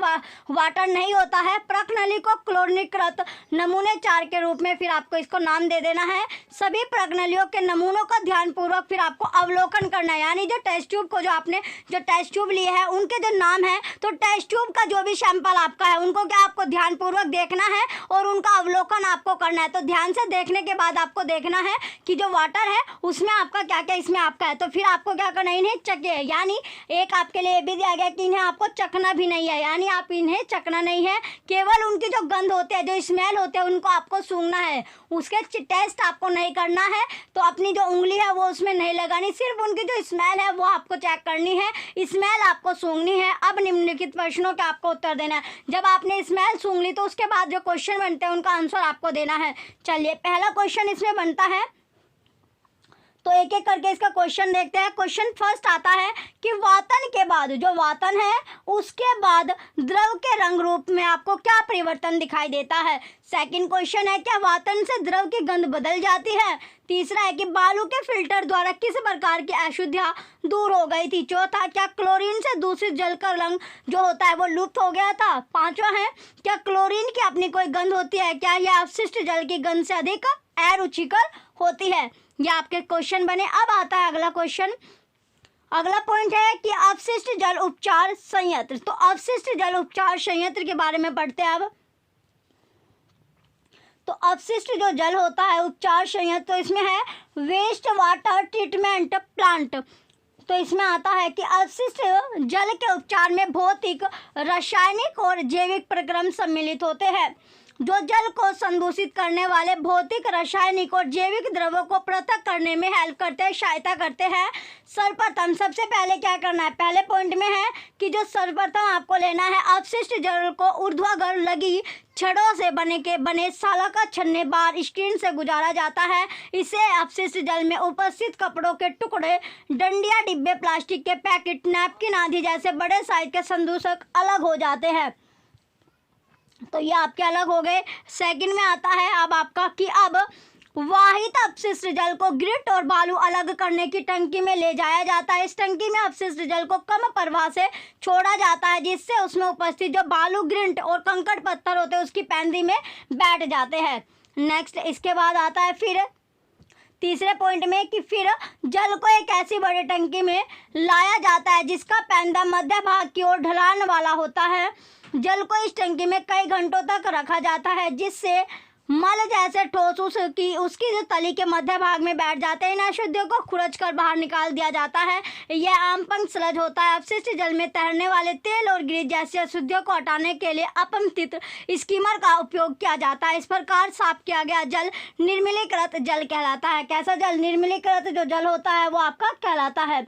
S1: वाटर नहीं होता है। प्रश्नावली को क्लोरीनीकृत नमूने 4 के रूप में फिर आपको इसको नाम दे देना है। सभी प्रश्नावलियों के नमूनों का ध्यानपूर्वक फिर आपको अवलोकन करना है। यानी जो टेस्ट ट्यूब को जो आपने जो टेस्ट ट्यूब लिए है उनके जो नाम है, तो टेस्ट ट्यूब का जो भी सैंपल आपका है उनको क्या आपको ध्यानपूर्वक देखना है और उनका अवलोकन आपको करना है। तो ध्यान से देखने के बाद आपको देखना है कि जो वाटर है उसमें आपका क्या क्या इसमें आपका है। तो फिर आपको क्या करना है, इन्हें चखे। यानी एक आपके लिए भी दिया गया कि इन्हें आपको चखना भी नहीं है, यानी आप इन्हें चखना नहीं है, केवल उनकी जो गंध होती है, जो स्मेल होते हैं उनको आपको सूंघना है। उसके टेस्ट आपको नहीं करना है, तो अपनी जो उंगली है वो उसमें नहीं लगानी, सिर्फ उनकी जो स्मेल है वो आपको चेक करनी है, स्मेल आपको सूंघनी है। अब निम्नलिखित प्रश्नों के आपको उत्तर देना है। जब आपने स्मेल सूंघ ली तो उसके बाद जो क्वेश्चन बनते हैं उनका आंसर आपको देना है। चलिए पहला क्वेश्चन इसमें बनता है, तो एक एक करके इसका क्वेश्चन देखते हैं। क्वेश्चन फर्स्ट आता है कि वातन के बाद, जो वातन है उसके बाद द्रव के रंग रूप में आपको क्या परिवर्तन दिखाई देता है। सेकंड क्वेश्चन है क्या वातन से द्रव की गंध बदल जाती है। तीसरा है कि बालू के फिल्टर द्वारा किस प्रकार की अशुद्धियां दूर हो गई थी। चौथा, क्या क्लोरीन से दूषित जल का रंग जो होता है वो लुप्त हो गया था। पांचवा है क्या क्लोरीन की अपनी कोई गंध होती है, क्या यह अपशिष्ट जल की गंध से अधिक अरुचिकर होती है। ये आपके क्वेश्चन बने। अब आता है अगला क्वेश्चन। अगला पॉइंट है कि अपशिष्ट जल उपचार संयंत्र। तो अपशिष्ट जल उपचार संयंत्र के बारे में पढ़ते हैं अब। तो अपशिष्ट जो जल होता है उपचार संयंत्र, तो इसमें है वेस्ट वाटर ट्रीटमेंट प्लांट। तो इसमें आता है कि अपशिष्ट जल के उपचार में भौतिक, रासायनिक और जैविक प्रक्रम सम्मिलित होते हैं जो जल को संदूषित करने वाले भौतिक, रासायनिक और जैविक द्रव्यों को पृथक करने में हेल्प करते हैं, सहायता करते हैं। सर्वप्रथम सबसे पहले क्या करना है, पहले पॉइंट में है कि जो सर्वप्रथम आपको लेना है अपशिष्ट जल को ऊर्ध्वाधर लगी छड़ों से बने सालाका छन्ने बार स्क्रीन से गुजारा जाता है। इसे अपशिष्ट जल में उपस्थित कपड़ों के टुकड़े, डंडिया, डिब्बे, प्लास्टिक के पैकेट, नैपकिन आदि जैसे बड़े साइज के संदूषक अलग हो जाते हैं। तो ये आपके अलग हो गए। सेकंड में आता है अब आपका कि अब वाहित अपशिष्ट जल को ग्रिट और बालू अलग करने की टंकी में ले जाया जाता है। इस टंकी में अपशिष्ट जल को कम प्रवाह से छोड़ा जाता है, जिससे उसमें उपस्थित जो बालू, ग्रिट और कंकड़ पत्थर होते हैं उसकी पैंदी में बैठ जाते हैं। नेक्स्ट इसके बाद आता है फिर तीसरे पॉइंट में कि फिर जल को एक ऐसी बड़ी टंकी में लाया जाता है जिसका पैंदा मध्य भाग की ओर ढलान वाला होता है। जल को इस टंकी में कई घंटों तक रखा जाता है, जिससे मल जैसे ठोस उसकी जो तली के मध्य भाग में बैठ जाते हैं। इन अशुद्धियों को खुरच कर बाहर निकाल दिया जाता है। यह आमपंख स्लज होता है। अपशिष्ट जल में तैरने वाले तेल और ग्रीस जैसी अशुद्धियों को हटाने के लिए अपमतित स्कीमर का उपयोग किया जाता है। इस प्रकार साफ किया गया जल निर्मलीकृत जल कहलाता है। कैसा जल, निर्मलीकृत जो जल होता है वो आपका कहलाता है।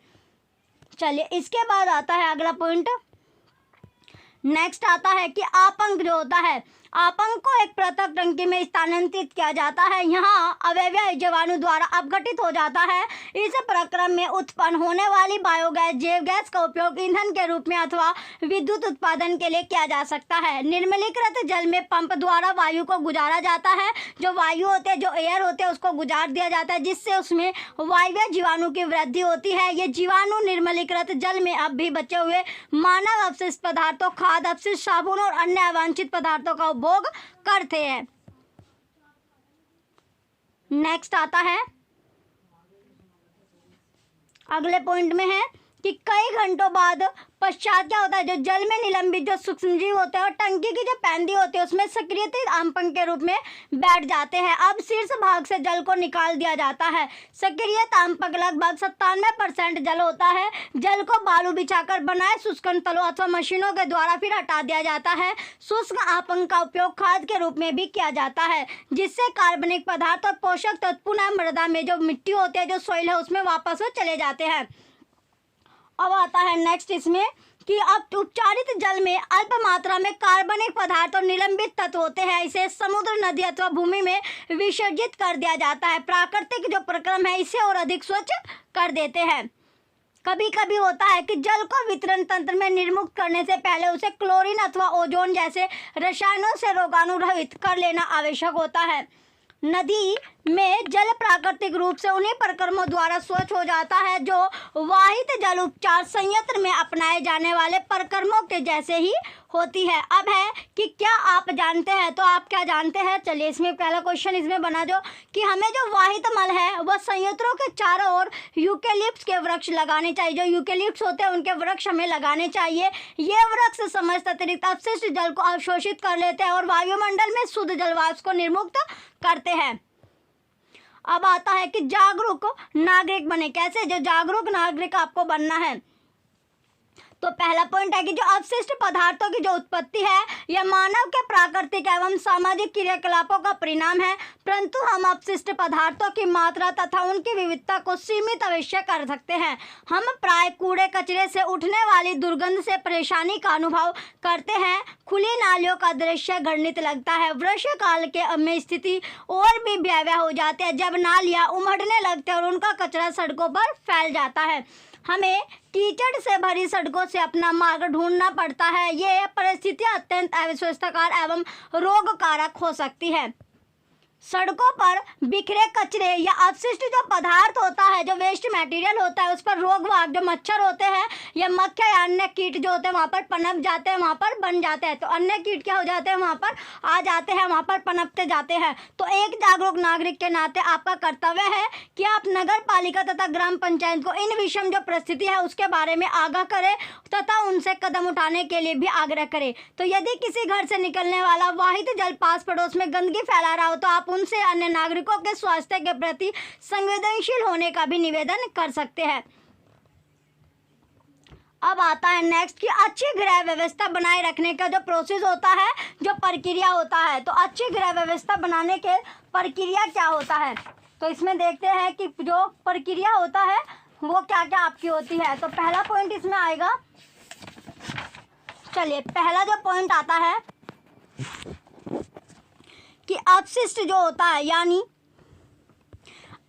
S1: चलिए इसके बाद आता है अगला पॉइंट। नेक्स्ट आता है कि आपंक जो होता है, आपंक को एक पृथक टंकी में स्थानांतरित किया जाता है। यहाँ अवयवी जीवाणु द्वारा अपघटित हो जाता है। इस प्रक्रम में उत्पन्न होने वाली बायोगैस, जैव गैस का उपयोग ईंधन के रूप में अथवा विद्युत उत्पादन के लिए किया जा सकता है। निर्मलीकृत जल में पंप द्वारा वायु को गुजारा जाता है। जो वायु होते हैं, जो एयर होते हैं, उसको गुजार दिया जाता है, जिससे उसमें वायवीय जीवाणु की वृद्धि होती है। ये जीवाणु निर्मलीकृत जल में अब भी बचे हुए मानव अपशिष्ट पदार्थों, खाद्य अपशिष्ट, साबुन और अन्य अवांछित पदार्थों का उपभोग करते हैं। नेक्स्ट आता है अगले पॉइंट में है कि कई घंटों बाद पश्चात क्या होता है, जो जल में निलंबित जो सूक्ष्मजीव होते हैं और टंकी की जो पैंदी होती है उसमें सक्रियत आमपंख के रूप में बैठ जाते हैं। अब शीर्ष भाग से जल को निकाल दिया जाता है। सक्रियत आमपंख लगभग 97% जल होता है। जल को बालू बिछाकर बनाए शुष्क तलों अथवा मशीनों के द्वारा फिर हटा दिया जाता है। शुष्क आमपंख का उपयोग खाद के रूप में भी किया जाता है, जिससे कार्बनिक पदार्थ और पोषक तत्व पुनः मृदा में जो मिट्टी होती है, जो सोइल है, उसमें वापस वो चले जाते हैं। अब आता है नेक्स्ट इसमें कि अब उपचारित जल में अल्प मात्रा में कार्बनिक पदार्थ और निलंबित तत्व होते हैं, इसे समुद्र, नदी अथवा भूमि में विसर्जित कर दिया जाता है। प्राकृतिक जो प्रक्रम है इसे और अधिक स्वच्छ कर देते हैं। कभी कभी होता है कि जल को वितरण तंत्र में निर्मुक्त करने से पहले उसे क्लोरीन अथवा ओजोन जैसे रसायनों से रोगाणुरहित कर लेना आवश्यक होता है। नदी में जल प्राकृतिक रूप से उन्हीं प्रक्रमों द्वारा स्वच्छ हो जाता है जो वाहित जल उपचार संयंत्र में अपनाए जाने वाले प्रक्रमों के जैसे ही होती है। अब है कि क्या आप जानते हैं, तो आप क्या जानते हैं? चलिए इसमें पहला क्वेश्चन इसमें बना जो कि हमें जो वाहित मल है वह संयंत्रों के चारों ओर यूकेलिप्टस के वृक्ष लगाने चाहिए। जो यूकेलिप्टस होते हैं उनके वृक्ष हमें लगाने चाहिए। ये वृक्ष समस्त अतिरिक्त अपशिष्ट जल को अवशोषित कर लेते हैं और वायुमंडल में शुद्ध जलवाष्प को निर्मुक्त करते हैं। अब आता है कि जागरूक नागरिक बने। कैसे? जो जागरूक नागरिक आपको बनना है, तो पहला पॉइंट है कि जो अवशिष्ट पदार्थों की जो उत्पत्ति है यह मानव के प्राकृतिक एवं सामाजिक क्रियाकलापों का परिणाम है, परंतु हम अपशिष्ट पदार्थों की मात्रा तथा उनकी विविधता को सीमित अवश्य कर सकते हैं। हम प्राय कूड़े कचरे से उठने वाली दुर्गंध से परेशानी का अनुभव करते हैं। खुली नालियों का दृश्य घृणित लगता है। वर्षा काल के में स्थिति और भी भयावह हो जाती है जब नालियाँ उमड़ने लगते हैं और उनका कचरा सड़कों पर फैल जाता है। हमें कीचड़ से भरी सड़कों से अपना मार्ग ढूंढना पड़ता है। ये परिस्थितियाँ अत्यंत अस्वास्थ्यकर एवं रोगकारक हो सकती है। सड़कों पर बिखरे कचरे या अपशिष्ट जो पदार्थ होता है, जो वेस्ट मटेरियल होता है, उस पर रोग वाग जो मच्छर होते हैं या मक्खियाँ या अन्य कीट जो होते हैं वहाँ पर पनप जाते हैं, वहाँ पर बन जाते हैं। तो अन्य कीट क्या हो जाते हैं, वहाँ पर आ जाते हैं, वहाँ पर पनपते जाते हैं। तो एक जागरूक नागरिक के नाते आपका कर्तव्य है कि आप नगर पालिका तथा ग्राम पंचायत को इन विषम जो परिस्थिति है उसके बारे में आगाह करें तथा उनसे कदम उठाने के लिए भी आग्रह करें। तो यदि किसी घर से निकलने वाला वाहित जल पास पड़ोस में गंदगी फैला रहा हो तो आप उनसे अन्य नागरिकों के स्वास्थ्य के प्रति संवेदनशील होने का भी निवेदन कर सकते हैं। अब आता है नेक्स्ट कि अच्छी गृह व्यवस्था बनाए रखने का जो प्रोसेस होता है, जो प्रक्रिया होता है। तो अच्छी गृह व्यवस्था बनाने के प्रक्रिया क्या होता है, तो इसमें देखते हैं कि जो प्रक्रिया होता है वो क्या क्या आपकी होती है। तो पहला पॉइंट इसमें आएगा, चलिए पहला जो पॉइंट आता है कि अपशिष्ट जो होता है, यानी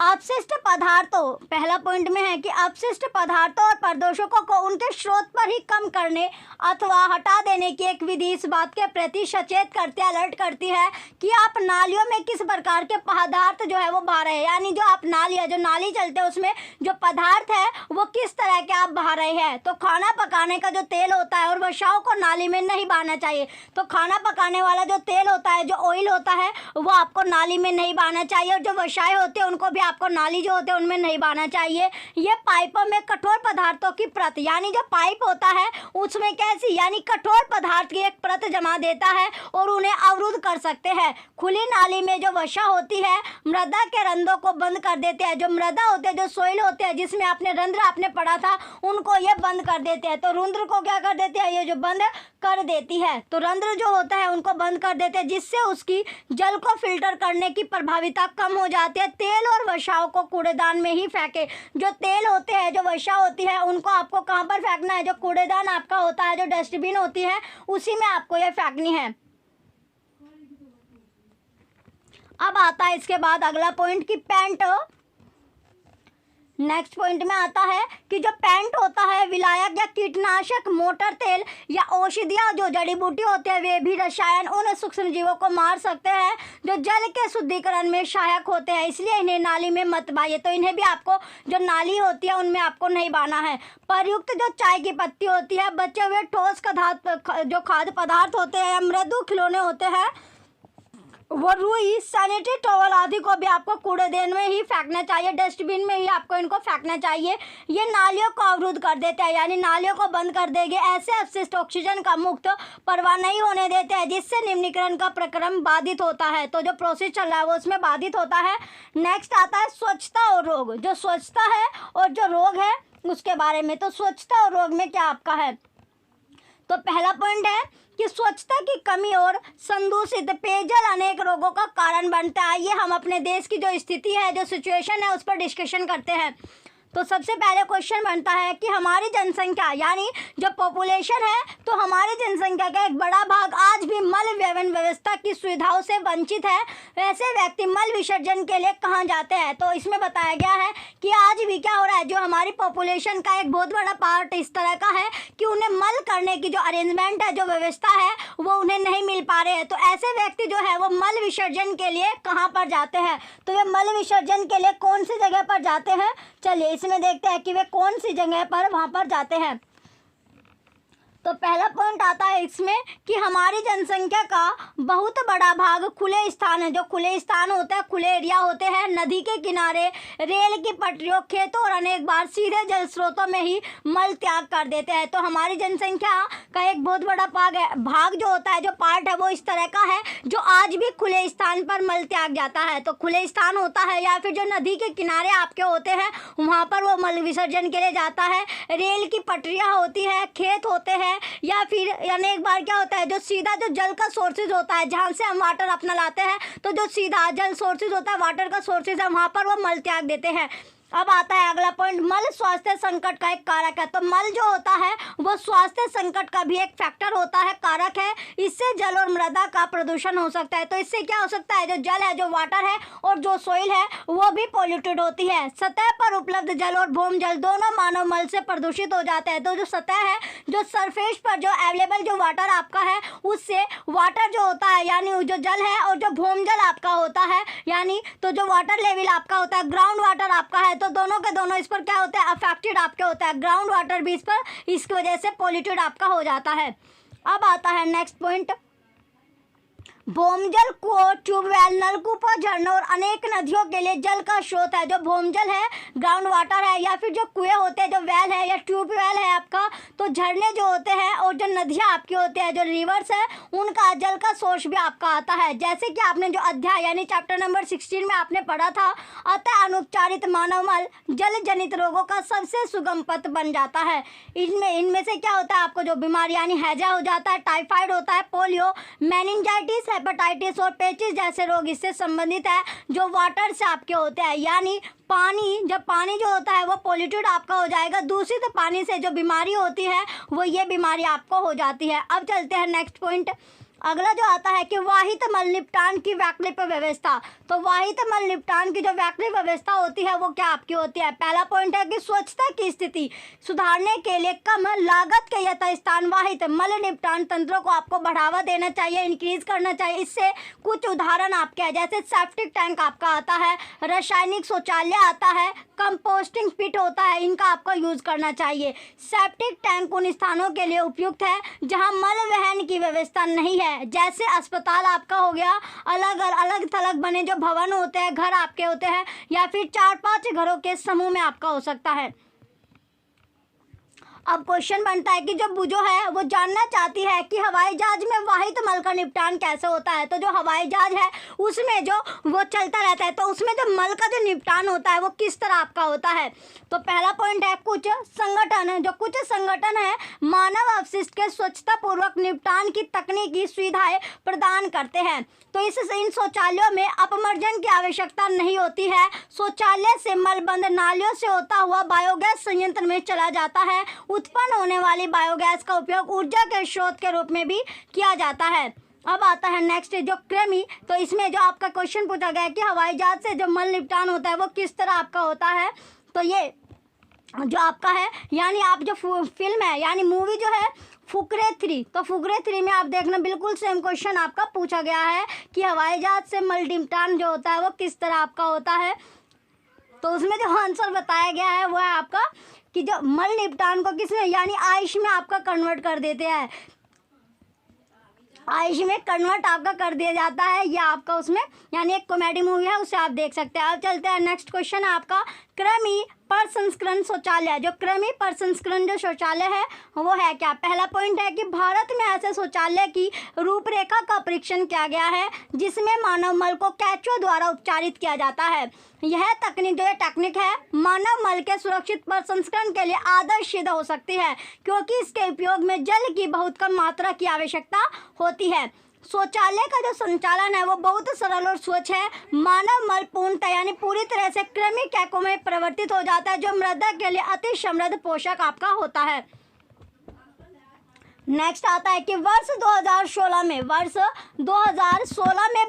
S1: अपशिष्ट पदार्थों, पहला पॉइंट में है कि अपशिष्ट पदार्थों और प्रदूषकों को उनके स्रोत पर ही कम करने अथवा हटा देने की एक विधि इस बात के प्रति सचेत करती है, अलर्ट करती है कि आप नालियों में किस प्रकार के पदार्थ जो है वो बहा रहे हैं। यानी जो आप नालियाँ, जो नाली चलते हैं उसमें जो पदार्थ है वो किस तरह के आप बहा रहे हैं। तो खाना पकाने का जो तेल होता है और वसाओं को नाली में नहीं बहाना चाहिए। तो खाना पकाने वाला जो तेल होता है, जो ऑयल होता है, वो आपको नाली में नहीं बहाना चाहिए और जो वसाएं होते हैं उनको भी आपको नाली जो होते हैं उनमें नहीं बहाना चाहिए। ये पाइपों में कठोर पदार्थों की परत, यानी जो पाइप होता है उसमें कैसी, यानी कठोर पदार्थ की एक परत जमा देता है और उन्हें अवरुद्ध कर सकते हैं। खुली नाली में जो वसा होती है मृदा के रंध्रों को बंद कर देते हैं। जो मृदा होते हैं, जो सोइल होते हैं जिसमें आपने रंध्र आपने पढ़ा था, उनको ये बंद कर देते हैं। तो रंध्र को क्या कर देते हैं, ये जो बंद कर देती है। तो रंध्र जो होता है उनको बंद कर देते हैं जिससे उसकी जल को फिल्टर करने की प्रभाविता कम हो जाती है। तेल और वसाओं को कूड़ेदान में ही फेंके। जो तेल होते हैं, जो वसा होती है, उनको आपको कहाँ पर फेंकना है, जो कूड़ेदान आपका होता है, जो डस्टबिन होती है, उसी में आपको ये फेंकनी है। अब आता है इसके बाद अगला पॉइंट कि पेंट, नेक्स्ट पॉइंट में आता है कि जो पेंट होता है विलायक या कीटनाशक, मोटर तेल या औषधियाँ, जो जड़ी बूटी होते हैं, वे भी रसायन उन सूक्ष्म जीवों को मार सकते हैं जो जल के शुद्धिकरण में सहायक होते हैं, इसलिए इन्हें नाली में मत बहाइए। तो इन्हें भी आपको, जो नाली होती है उनमें आपको नहीं बहाना है। प्रयुक्त जो चाय की पत्ती होती है, बचे हुए ठोस जो खाद्य पदार्थ होते हैं, मृदु खिलौने होते हैं, वो रुई, सैनिटरी टॉवल आदि को भी आपको कूड़ेदान में ही फेंकना चाहिए, डस्टबिन में ही आपको इनको फेंकना चाहिए। ये नालियों को अवरुद्ध कर देते हैं, यानी नालियों को बंद कर देंगे। ऐसे अपशिष्ट ऑक्सीजन का मुक्त प्रवाह नहीं होने देते हैं जिससे निम्नीकरण का प्रक्रम बाधित होता है। तो जो प्रोसेस चल रहा है वो उसमें बाधित होता है। नेक्स्ट आता है स्वच्छता और रोग। जो स्वच्छता है और जो रोग है उसके बारे में। तो स्वच्छता और रोग में क्या आपका है, तो पहला पॉइंट है कि स्वच्छता की कमी और संदूषित पेयजल अनेक रोगों का कारण बनता है। ये हम अपने देश की जो स्थिति है, जो सिचुएशन है, उस पर डिस्कशन करते हैं। तो सबसे पहले क्वेश्चन बनता है कि हमारी जनसंख्या यानी जो पॉपुलेशन है, तो हमारी जनसंख्या का एक बड़ा भाग आज भी मल व्यवन व्यवस्था की सुविधाओं से वंचित है। वैसे व्यक्ति मल विसर्जन के लिए कहाँ जाते हैं? तो इसमें बताया गया है कि आज भी क्या हो रहा है, जो हमारी पॉपुलेशन का एक बहुत बड़ा पार्ट इस तरह का है कि उन्हें मल करने की जो अरेंजमेंट है, जो व्यवस्था है, वो उन्हें नहीं मिल पा रहे हैं। तो ऐसे व्यक्ति जो है वो मल विसर्जन के लिए कहाँ पर जाते हैं? तो वे मल विसर्जन के लिए कौन सी जगह पर जाते हैं? चलिए इसमें देखते हैं कि वे कौन सी जगह पर वहाँ पर जाते हैं। तो पहला पॉइंट आता है इसमें कि हमारी जनसंख्या का बहुत बड़ा भाग खुले स्थान है। जो खुले स्थान होते हैं, खुले एरिया होते हैं, नदी के किनारे, रेल की पटरियों, खेतों और अनेक बार सीधे जल स्रोतों में ही मल त्याग कर देते हैं। तो हमारी जनसंख्या का एक बहुत बड़ा भाग जो होता है, जो पार्ट है, वो इस तरह का है जो आज भी खुले स्थान पर मल त्याग जाता है। तो खुले स्थान होता है या फिर जो नदी के किनारे आपके होते हैं, वहाँ पर वो मल विसर्जन के लिए जाता है। रेल की पटरियाँ होती है, खेत होते हैं, या फिर अनेक बार क्या होता है, जो सीधा जो जल का सोर्सेज होता है, जहाँ से हम वाटर अपना लाते हैं, तो जो सीधा जल सोर्सेज होता है, वाटर का सोर्सेज है, वहाँ पर वो मल त्याग देते हैं। अब आता है अगला पॉइंट, मल स्वास्थ्य संकट का एक कारक है। तो मल जो होता है वो स्वास्थ्य संकट का भी एक फैक्टर होता है, कारक है। इससे जल और मृदा का प्रदूषण हो सकता है। तो इससे क्या हो सकता है, जो जल है, जो वाटर है और जो सोइल है, वो भी पॉल्यूटेड होती है। सतह पर उपलब्ध जल और भूमि जल दोनों मानव मल से प्रदूषित हो जाते हैं। तो जो सतह है, जो सरफेस पर जो अवेलेबल जो वाटर आपका है, उससे वाटर जो होता है यानी जो जल है, और जो भूमि जल आपका होता है यानी तो जो वाटर लेवल आपका होता है, ग्राउंड वाटर आपका है, तो दोनों के दोनों इस पर क्या होता है, अफेक्टेड आपके होता है। ग्राउंड वाटर भी इस पर, इसकी वजह से पॉल्यूटेड आपका हो जाता है। अब आता है नेक्स्ट पॉइंट, भूमिजल कुओं, ट्यूबवेल, नलकूप, झरनों और अनेक नदियों के लिए जल का स्रोत है। जो भूमिजल है, ग्राउंड वाटर है, या फिर जो कुएं होते हैं, जो वेल है या ट्यूबवेल है आपका, तो झरने जो होते हैं और जो नदियाँ आपकी होती है, जो रिवर्स है, उनका जल का सोर्स भी आपका आता है। जैसे कि आपने जो अध्याय यानी चैप्टर नंबर 16 में आपने पढ़ा था, अतः अनुपचारित मानव मल जल जनित रोगों का सबसे सुगम पथ बन जाता है। इनमें से क्या होता है, आपको जो बीमारी यानी हैजा हो जाता है, टाइफाइड होता है, पोलियो, मेनिंजाइटिस, हेपेटाइटिस और पेचिस जैसे रोग इससे संबंधित है, जो वाटर से आपके होते हैं। यानी पानी, जब पानी जो होता है वो पॉल्यूटेड आपका हो जाएगा, दूषित पानी से जो बीमारी होती है वो ये बीमारी आपको हो जाती है। अब चलते हैं नेक्स्ट पॉइंट, अगला जो आता है कि वाहित मल निपटान की वैकल्पिक व्यवस्था। तो वाहित मल निपटान की जो वैकल्पिक व्यवस्था होती है वो क्या आपकी होती है? पहला पॉइंट है कि स्वच्छता की स्थिति सुधारने के लिए कम लागत के यथास्थान वाहित मल निपटान तंत्रों को आपको बढ़ावा देना चाहिए, इंक्रीज करना चाहिए। इससे कुछ उदाहरण आपके हैं, जैसे सेप्टिक टैंक आपका आता है, रासायनिक शौचालय आता है, कंपोस्टिंग पिट होता है, इनका आपको यूज करना चाहिए। सेप्टिक टैंक उन स्थानों के लिए उपयुक्त है जहां मल वहन की व्यवस्था नहीं है, जैसे अस्पताल आपका हो गया, अलग थलग बने जो भवन होते हैं, घर आपके होते हैं, या फिर 4-5 घरों के समूह में आपका हो सकता है। अब क्वेश्चन बनता है कि जो बुजो है वो जानना चाहती है कि हवाई जहाज में वाहित मल का निपटान कैसे होता है। तो जो हवाई जहाज है उसमें जो वो चलता रहता है, तो उसमें जो मल का जो निपटान होता है वो किस तरह आपका होता है? तो पहला पॉइंट है, कुछ संगठन है मानव अपशिष्ट के स्वच्छता पूर्वक निपटान की तकनीकी सुविधाएं प्रदान करते हैं। तो इन शौचालयों में अपमर्जन की आवश्यकता नहीं होती है। शौचालय से मलबंद नालियों से होता हुआ बायोगैस संयंत्र में चला जाता है। उत्पन्न होने वाली बायोगैस का उपयोग ऊर्जा के स्रोत के रूप में भी किया जाता है। अब आता है नेक्स्ट जो कृमि। तो इसमें जो आपका क्वेश्चन पूछा गया है कि हवाई जहाज से जो मल निपटान होता है वो किस तरह आपका होता है, तो ये जो आपका है यानी आप जो फिल्म है यानी मूवी जो है फुकरे 3, तो फुकरे 3 में आप देखना बिल्कुल सेम क्वेश्चन आपका पूछा गया है कि हवाई जहाज से मल निपटान जो होता है वो किस तरह आपका होता है। तो उसमें जो आंसर बताया गया है वो है आपका कि जो मल निपटान को किसमें यानी आयुष में आपका कन्वर्ट कर देते हैं, आयुष में कन्वर्ट आपका कर दिया जाता है। यह आपका उसमें यानी एक कॉमेडी मूवी है, उसे आप देख सकते हैं। अब चलते हैं नेक्स्ट क्वेश्चन है आपका कृमि प्रसंस्करण शौचालय। जो कृमि प्रसंस्करण जो शौचालय है वो है क्या? पहला पॉइंट है कि भारत में ऐसे शौचालय की रूपरेखा का परीक्षण किया गया है जिसमें मानव मल को कैचुआ द्वारा उपचारित किया जाता है। यह तकनीक जो टेक्निक है मानव मल के सुरक्षित प्रसंस्करण के लिए आदर्श सिद्ध हो सकती है, क्योंकि इसके उपयोग में जल की बहुत कम मात्रा की आवश्यकता होती है। शौचालय का जो संचालन है वो बहुत सरल और स्वच्छ है। मानव मल पूर्णतः यानी पूरी तरह से कृमि कैकों में परिवर्तित हो जाता है, जो मृदा के लिए अति समृद्ध पोषक आपका होता है। नेक्स्ट आता है कि वर्ष 2016 में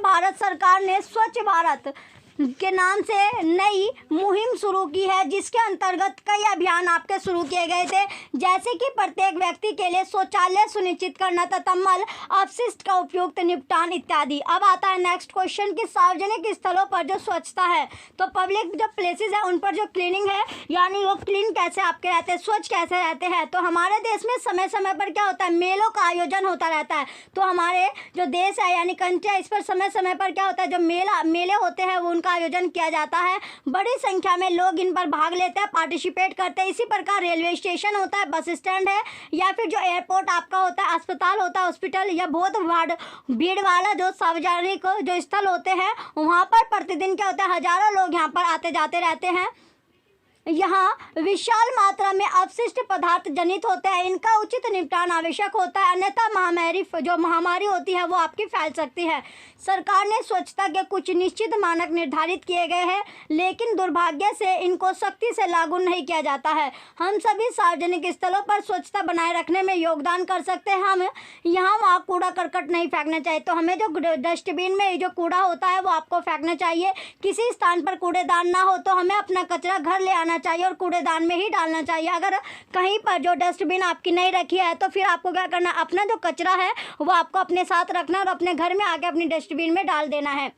S1: भारत सरकार ने स्वच्छ भारत के नाम से नई मुहिम शुरू की है, जिसके अंतर्गत कई अभियान आपके शुरू किए गए थे, जैसे कि प्रत्येक व्यक्ति के लिए शौचालय सुनिश्चित करना तथा मल अपशिष्ट का उपयुक्त निपटान इत्यादि। अब आता है नेक्स्ट क्वेश्चन कि सार्वजनिक स्थलों पर जो स्वच्छता है, तो पब्लिक जो प्लेसेस है उन पर जो क्लीनिंग है यानी वो क्लीन कैसे आपके रहते हैं, स्वच्छ कैसे रहते हैं। तो हमारे देश में समय समय पर क्या होता है, मेलों का आयोजन होता रहता है। तो हमारे जो देश है यानी कंट्री है, इस पर समय समय पर क्या होता है, जो मेले होते हैं वो का आयोजन किया जाता है। बड़ी संख्या में लोग इन पर भाग लेते हैं, पार्टिसिपेट करते हैं। इसी प्रकार रेलवे स्टेशन होता है, बस स्टैंड है, या फिर जो एयरपोर्ट आपका होता है, अस्पताल होता है, हॉस्पिटल, या बहुत भीड़ वाला जो सार्वजनिक जो स्थल होते हैं, वहाँ पर प्रतिदिन क्या होता है, हजारों लोग यहाँ पर आते जाते रहते हैं। यहाँ विशाल मात्रा में अपशिष्ट पदार्थ जनित होते हैं, इनका उचित निपटान आवश्यक होता है, अन्यथा महामारी होती है वो आपकी फैल सकती है। सरकार ने स्वच्छता के कुछ निश्चित मानक निर्धारित किए गए हैं, लेकिन दुर्भाग्य से इनको सख्ती से लागू नहीं किया जाता है। हम सभी सार्वजनिक स्थलों पर स्वच्छता बनाए रखने में योगदान कर सकते हैं। हम यहाँ वहाँ कूड़ा करकट नहीं फेंकना चाहिए। तो हमें जो डस्टबिन में जो कूड़ा होता है वो आपको फेंकना चाहिए। किसी स्थान पर कूड़ेदान ना हो तो हमें अपना कचरा घर ले आना चाहिए और कूड़ेदान में ही डालना चाहिए। अगर कहीं पर जो डस्टबिन आपकी नहीं रखी है तो फिर आपको क्या करना, अपना जो कचरा है वो आपको अपने साथ रखना और अपने घर में आके अपनी डस्टबिन में डाल देना है।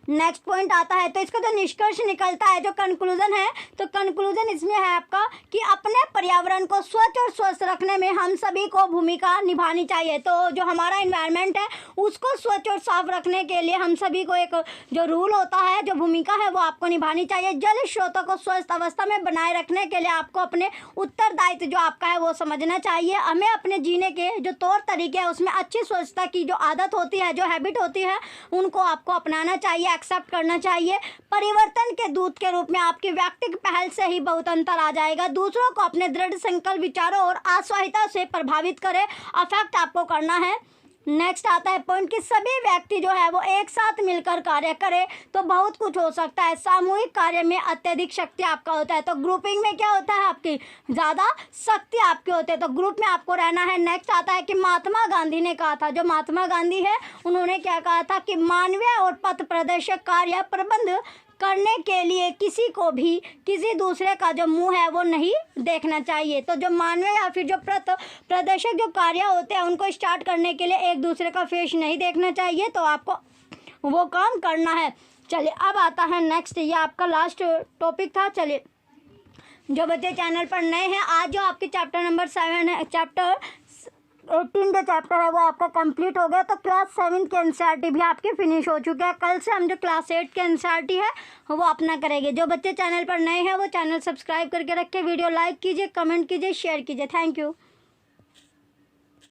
S1: नेक्स्ट पॉइंट आता है, तो इसका जो निष्कर्ष निकलता है, जो कंक्लूजन है, तो कंक्लूजन इसमें है आपका कि अपने पर्यावरण को स्वच्छ और स्वस्थ रखने में हम सभी को भूमिका निभानी चाहिए। तो जो हमारा एनवायरनमेंट है उसको स्वच्छ और साफ रखने के लिए हम सभी को एक जो रूल होता है, जो भूमिका है वो आपको निभानी चाहिए। जल स्रोतों को स्वस्थ अवस्था में बनाए रखने के लिए आपको अपने उत्तरदायित्व जो आपका है वो समझना चाहिए। हमें अपने जीने के जो तौर तरीके हैं उसमें अच्छी स्वच्छता की जो आदत होती है, जो हैबिट होती है, उनको आपको अपनाना चाहिए, एक्सेप्ट करना चाहिए। परिवर्तन के दूत के रूप में आपकी व्यक्तिगत पहल से ही बहुत अंतर आ जाएगा। दूसरों को अपने दृढ़ संकल्प, विचारों और आशावादिता से प्रभावित करें, अफेक्ट आपको करना है। नेक्स्ट आता है पॉइंट कि सभी व्यक्ति जो है वो एक साथ मिलकर कार्य करें तो बहुत कुछ हो सकता है। सामूहिक कार्य में अत्यधिक शक्ति आपका होता है, तो ग्रुपिंग में क्या होता है, आपकी ज़्यादा शक्ति आपके होते हैं, तो ग्रुप में आपको रहना है। नेक्स्ट आता है कि महात्मा गांधी ने कहा था, जो महात्मा गांधी है उन्होंने क्या कहा था कि मानवीय और पथ प्रदर्शक कार्य प्रबंध करने के लिए किसी को भी किसी दूसरे का जो मुंह है वो नहीं देखना चाहिए। तो जो मानवीय या फिर जो प्रदर्शक जो कार्य होते हैं उनको स्टार्ट करने के लिए एक दूसरे का फेस नहीं देखना चाहिए, तो आपको वो काम करना है। चलिए अब आता है नेक्स्ट, ये आपका लास्ट टॉपिक था। चलिए जो बच्चे चैनल पर नए हैं, आज जो आपके चैप्टर नंबर 7 है, चैप्टर 18 जो चैप्टर है वो आपका कंप्लीट हो गया। तो क्लास 7 के एनसीईआरटी भी आपके फिनिश हो चुके हैं। कल से हम जो क्लास 8 के एनसीईआरटी है वो अपना करेंगे। जो बच्चे चैनल पर नए हैं वो चैनल सब्सक्राइब करके रखें, वीडियो लाइक कीजिए, कमेंट कीजिए, शेयर कीजिए। Thank you.